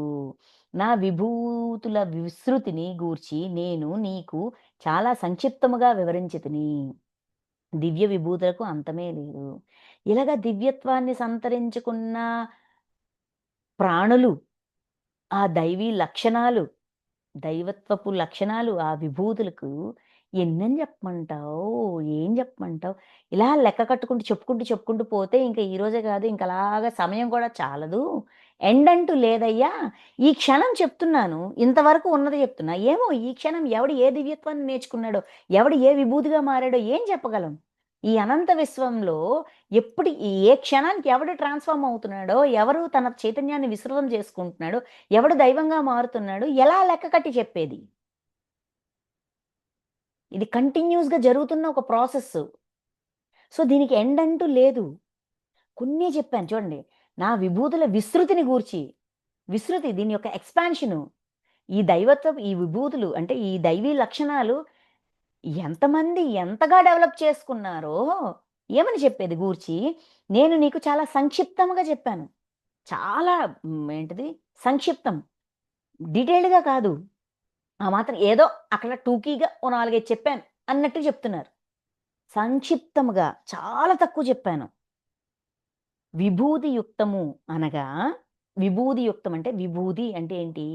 నా విభూతుల విస్తృతిని గూర్చి నేను నీకు చాలా సంక్షిప్తముగా వివరించితిని. దివ్య విభూతులకు అంతమే లేదు. ఇలాగ దివ్యత్వాన్ని సంతరించుకున్న ప్రాణులు, ఆ దైవీ లక్షణాలు, దైవత్వపు లక్షణాలు, ఆ విభూతులకు ఎన్నని చెప్పమంటావు? ఏం చెప్పమంటావు? ఇలా లెక్క కట్టుకుంటూ చెప్పుకుంటూ పోతే ఇంక ఈరోజే కాదు ఇంక అలాగా సమయం కూడా చాలదు. ఎండ్ అంటూ లేదయ్యా! ఈ క్షణం చెప్తున్నాను. ఇంతవరకు ఉన్నది చెప్తున్నా. ఏమో ఈ క్షణం ఎవడు ఏ దివ్యత్వాన్ని నేర్చుకున్నాడో, ఎవడు ఏ విభూతిగా మారాడో ఏం చెప్పగలం? ఈ అనంత విశ్వంలో ఎప్పుడు ఏ క్షణానికి ఎవడు ట్రాన్స్‌ఫార్మ్ అవుతున్నాడో, ఎవరు తన చైతన్యాన్ని విస్తృతం చేసుకుంటున్నాడో, ఎవడు దైవంగా మారుతున్నాడో ఎలా లెక్క కట్టి చెప్పేది? ఇది కంటిన్యూయస్‌గా జరుగుతున్న ఒక ప్రాసెస్సు. సో, దీనికి ఎండ్ అంటూ లేదు. కొన్నే చెప్పాను చూడండి. నా విభూతుల విస్తృతిని గూర్చి. విస్తృతి దీని యొక్క ఎక్స్‌పాన్షను. ఈ దైవత్వపు ఈ విభూతులు అంటే ఈ దైవీ లక్షణాలు ఎంతమంది ఎంతగా డెవలప్ చేసుకున్నారో ఏమని చెప్పేది గూర్చి, నేను నీకు చాలా సంక్షిప్తంగా చెప్పాను. చాలా ఏంటిది సంక్షిప్తం. డీటెయిల్డ్‌గా కాదు. ఆ మాత్రం ఏదో అక్కడ టూకీగా ఓ 4, 5 చెప్పాను అన్నట్టు చెప్తున్నారు. సంక్షిప్తముగా చాలా తక్కువ చెప్పాను. విభూతియుక్తము అనగా విభూతియుక్తం అంటే విభూది అంటే ఏంటి?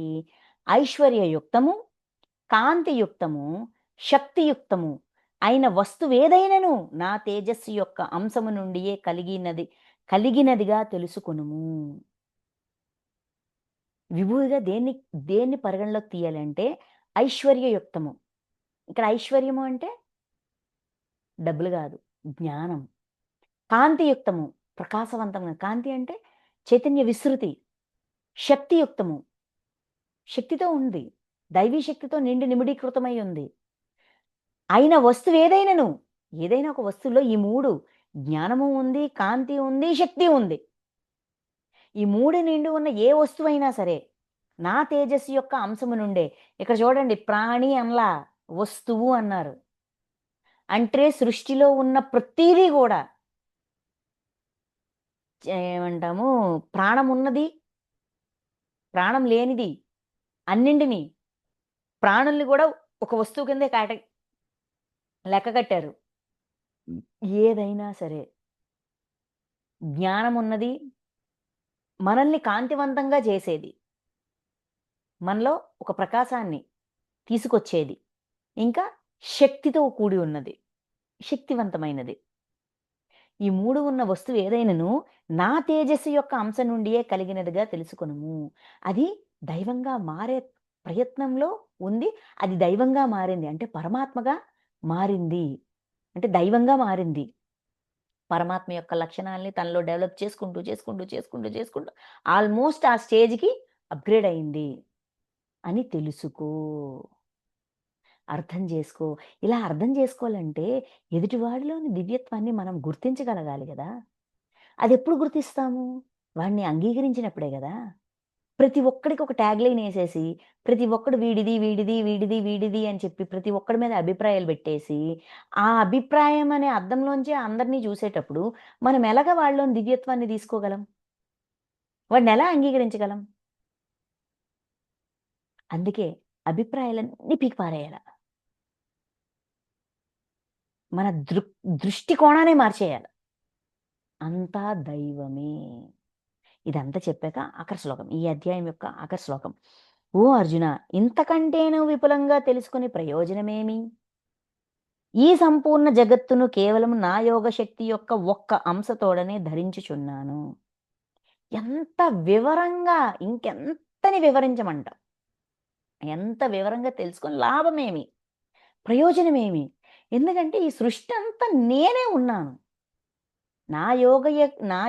ఐశ్వర్యయుక్తము, కాంతియుక్తము, శక్తియుక్తము అయిన వస్తువేదైనను నా తేజస్సు యొక్క అంశము నుండియే కలిగినదిగా తెలుసుకొనుము. విభూదిగా దేన్ని పరిగణలోకి తీయాలంటే ఐశ్వర్యయుక్తము. ఇక్కడ ఐశ్వర్యము అంటే డబ్బులు గాదు. జ్ఞానం. కాంతియుక్తము. ప్రకాశవంతంగా కాంతి అంటే చైతన్య విస్తృతి. శక్తియుక్తము. శక్తితో ఉంది. దైవీ శక్తితో నిండి నిమిడీకృతమై ఉంది. అయిన వస్తువేదైనను, ఏదైనా ఒక వస్తువులో ఈ 3 జ్ఞానము ఉంది, కాంతి ఉంది, శక్తి ఉంది. ఈ 3 నిండి ఉన్న ఏ వస్తువైనా సరే, నా తేజస్సు యొక్క అంశము నుండే. ఇక్కడ చూడండి ప్రాణి అనలా, వస్తువు అన్నారు. అంటే సృష్టిలో ఉన్న ప్రతీదీ గూడా ఏమంటాము ప్రాణమున్నది, ప్రాణం లేనిది అన్నింటిని ప్రాణుల్ని గూడా ఒక వస్తువు కిందే లెక్క కట్టారు. ఏదైనా సరే జ్ఞానమున్నది, మనల్ని కాంతివంతంగా చేసేది. మనలో ఒక ప్రకాశాన్ని తీసుకొచ్చేది. ఇంకా శక్తితో కూడి ఉన్నది. శక్తివంతమైనది. ఈ 3 ఉన్న వస్తువు ఏదైనను నా తేజస్సు యొక్క అంశ నుండియే కలిగినదిగా తెలుసుకొనుము. అది దైవంగా మారే ప్రయత్నంలో ఉంది. అది దైవంగా మారింది. అంటే పరమాత్మగా మారింది. అంటే దైవంగా మారింది. పరమాత్మ యొక్క లక్షణాల్ని తనలో డెవలప్ చేసుకుంటూ ఆల్మోస్ట్ ఆ స్టేజ్‌కి అప్‌గ్రేడ్ అయింది అని తెలుసుకో. అర్థం చేసుకో. ఇలా అర్థం చేసుకోవాలంటే ఎదుటివాడిలోని దివ్యత్వాన్ని మనం గుర్తించగలగాలి గదా! అదెప్పుడు గుర్తిస్తాము? వాడిని అంగీకరించినప్పుడే గదా! ప్రతి ఒక్కడికి ఒక ట్యాగ్‌లైన్ యేసేసి, ప్రతి ఒక్కడు వీడిది అని చెప్పి ప్రతి ఒక్కడి మీద అభిప్రాయాలు బెట్టేసి, ఆ అభిప్రాయం అనే అద్దంలోంచే అందరిని జూసేటప్పుడు మనం ఎలాగా వాళ్ళలోని దివ్యత్వాన్ని తీసుకోగలం? వాడినెలా అంగీకరించగలం? అందుకే అభిప్రాయాలన్నీ పీకి పారేయాల. మన దృష్టికోణాన్నే మార్చేయాల. అంతా దైవమే. ఇదంతా చెప్పాక ఆఖరి శ్లోకం. ఈ అధ్యాయం యొక్క ఆఖరి శ్లోకం. ఓ అర్జున! ఇంతకంటేను విపులంగా తెలుసుకొని ప్రయోజనమేమి? ఈ సంపూర్ణ జగత్తును కేవలం నా యోగ శక్తి యొక్క ఒక్క అంశతోడనే ధరించుచున్నాను. ఎంత వివరంగా ఇంకెంతని వివరించమంటావు? ఎంత వివరంగా తెలుసుకొని లాభమేమి? ప్రయోజనమేమి? ఎందుకంటే ఈ సృష్టి అంతా నేనే ఉన్నాను. నా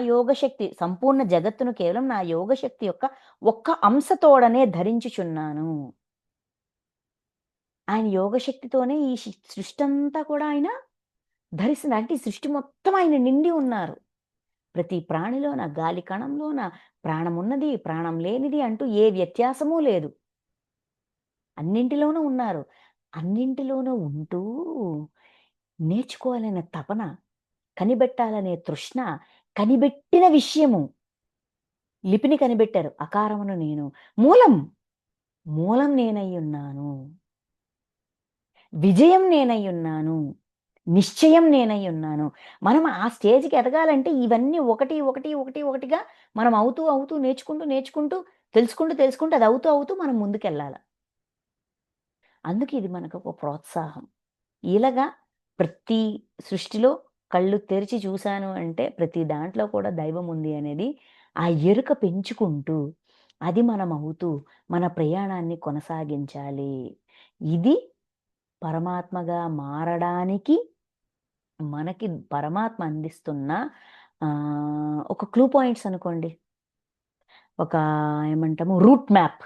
యోగ శక్తి సంపూర్ణ జగత్తును కేవలం నా యోగ శక్తి యొక్క ఒక్క అంశతోడనే ధరించుచున్నాను. ఆయన యోగ శక్తితోనే ఈ సృష్టంతా కూడా ఆయన ధరిస్తున్నారు. అంటే ఈ సృష్టి మొత్తం ఆయన నిండి ఉన్నారు. ప్రతి ప్రాణిలోన, గాలి కణంలోన ప్రాణమున్నది, ప్రాణం లేనిది అంటూ ఏ వ్యత్యాసమూ లేదు. అన్నింటిలోనూ ఉన్నారు. అన్నింటిలోనూ ఉంటూ నేర్చుకోవాలనే తపన, కనిబెట్టాలనే తృష్ణ, కనిబెట్టిన విషయము లిపిని కనిపెట్టారు. అకారమును నేను. మూలం, మూలం నేనయ్యున్నాను. విజయం నేనయ్యున్నాను. నిశ్చయం నేనయ్యున్నాను. మనం ఆ స్టేజ్‌కి ఎదగాలంటే ఇవన్నీ ఒకటిగా మనం అవుతూ నేర్చుకుంటూ తెలుసుకుంటూ అది అవుతూ మనం ముందుకెళ్ళాల. అందుకే ఇది మనకు ఒక ప్రోత్సాహం. ఇలాగా ప్రతి సృష్టిలో కళ్ళు తెరిచి చూశాను అంటే ప్రతి దాంట్లో కూడా దైవం ఉంది అనేది ఆ ఎరుక పెంచుకుంటూ, అది మనం అవుతూ మన ప్రయాణాన్ని కొనసాగించాలి. ఇది పరమాత్మగా మారడానికి మనకి పరమాత్మ అందిస్తున్న ఒక క్లూ పాయింట్స్ అనుకోండి. ఒక ఏమంటాము రూట్ మ్యాప్.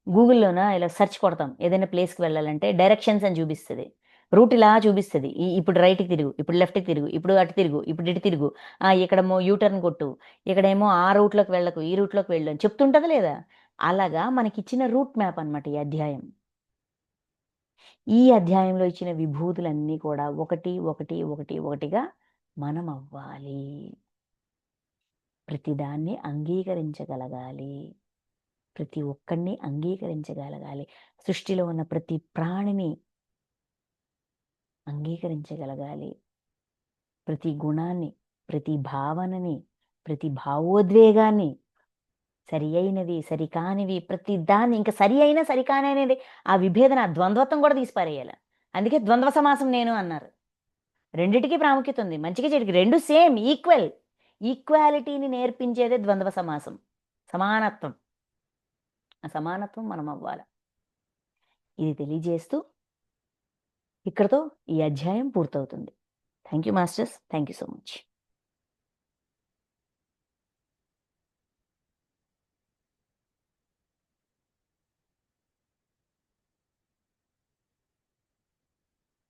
గూగుల్‌లోన ఇలా సెర్చ్ కొడతాం. ఏదైనా ప్లేస్‌కి వెళ్ళాలంటే డైరెక్షన్స్ అని చూపిస్తది. రూట్ ఇలా చూపిస్తది. ఇప్పుడు రైట్‌కి తిరుగు, ఇప్పుడు లెఫ్ట్‌కి తిరుగు, ఇప్పుడు అటు తిరుగు, ఇప్పుడు ఇటు తిరుగు. ఇక్కడేమో యూ టర్న్ కొట్టు. ఇక్కడేమో ఆ రూట్‌లోకి వెళ్ళకు, ఈ రూట్‌లోకి వెళ్ళు అని చెప్తుంటదా లేదా? అలాగా మనకిచ్చిన రూట్ మ్యాప్ అన్నమాట ఈ అధ్యాయం. ఈ అధ్యాయంలో ఇచ్చిన విభూతులన్నీ కూడా ఒకటిగా మనమవ్వాలి. ప్రతిదాన్ని అంగీకరించగలగాలి. ప్రతి ఒక్కడిని అంగీకరించగలగాలి. సృష్టిలో ఉన్న ప్రతి ప్రాణిని అంగీకరించగలగాలి. ప్రతి గుణాన్ని, ప్రతి భావనని, ప్రతి భావోద్వేగాన్ని సరి అయినవి, సరికానివి ప్రతి దాన్ని ఇంక సరి అయిన, సరికాని అనేది ఆ విభేదన ద్వంద్వత్వం కూడా తీసి పారేయాల. అందుకే ద్వంద్వ సమాసం నేను అన్నారు. రెండిటికి ప్రాముఖ్యత ఉంది. మంచికి చెడుకి 2 సేమ్ ఈక్వల్. ఈక్వాలిటీని నేర్పించేదే ద్వంద్వ సమాసం. సమానత్వం. ఆ సమానత్వం మనం అవ్వాల. ఇది తెలియజేస్తూ ఇక్కడితో ఈ అధ్యాయం పూర్తవుతుంది. Thank you masters. Thank you so much.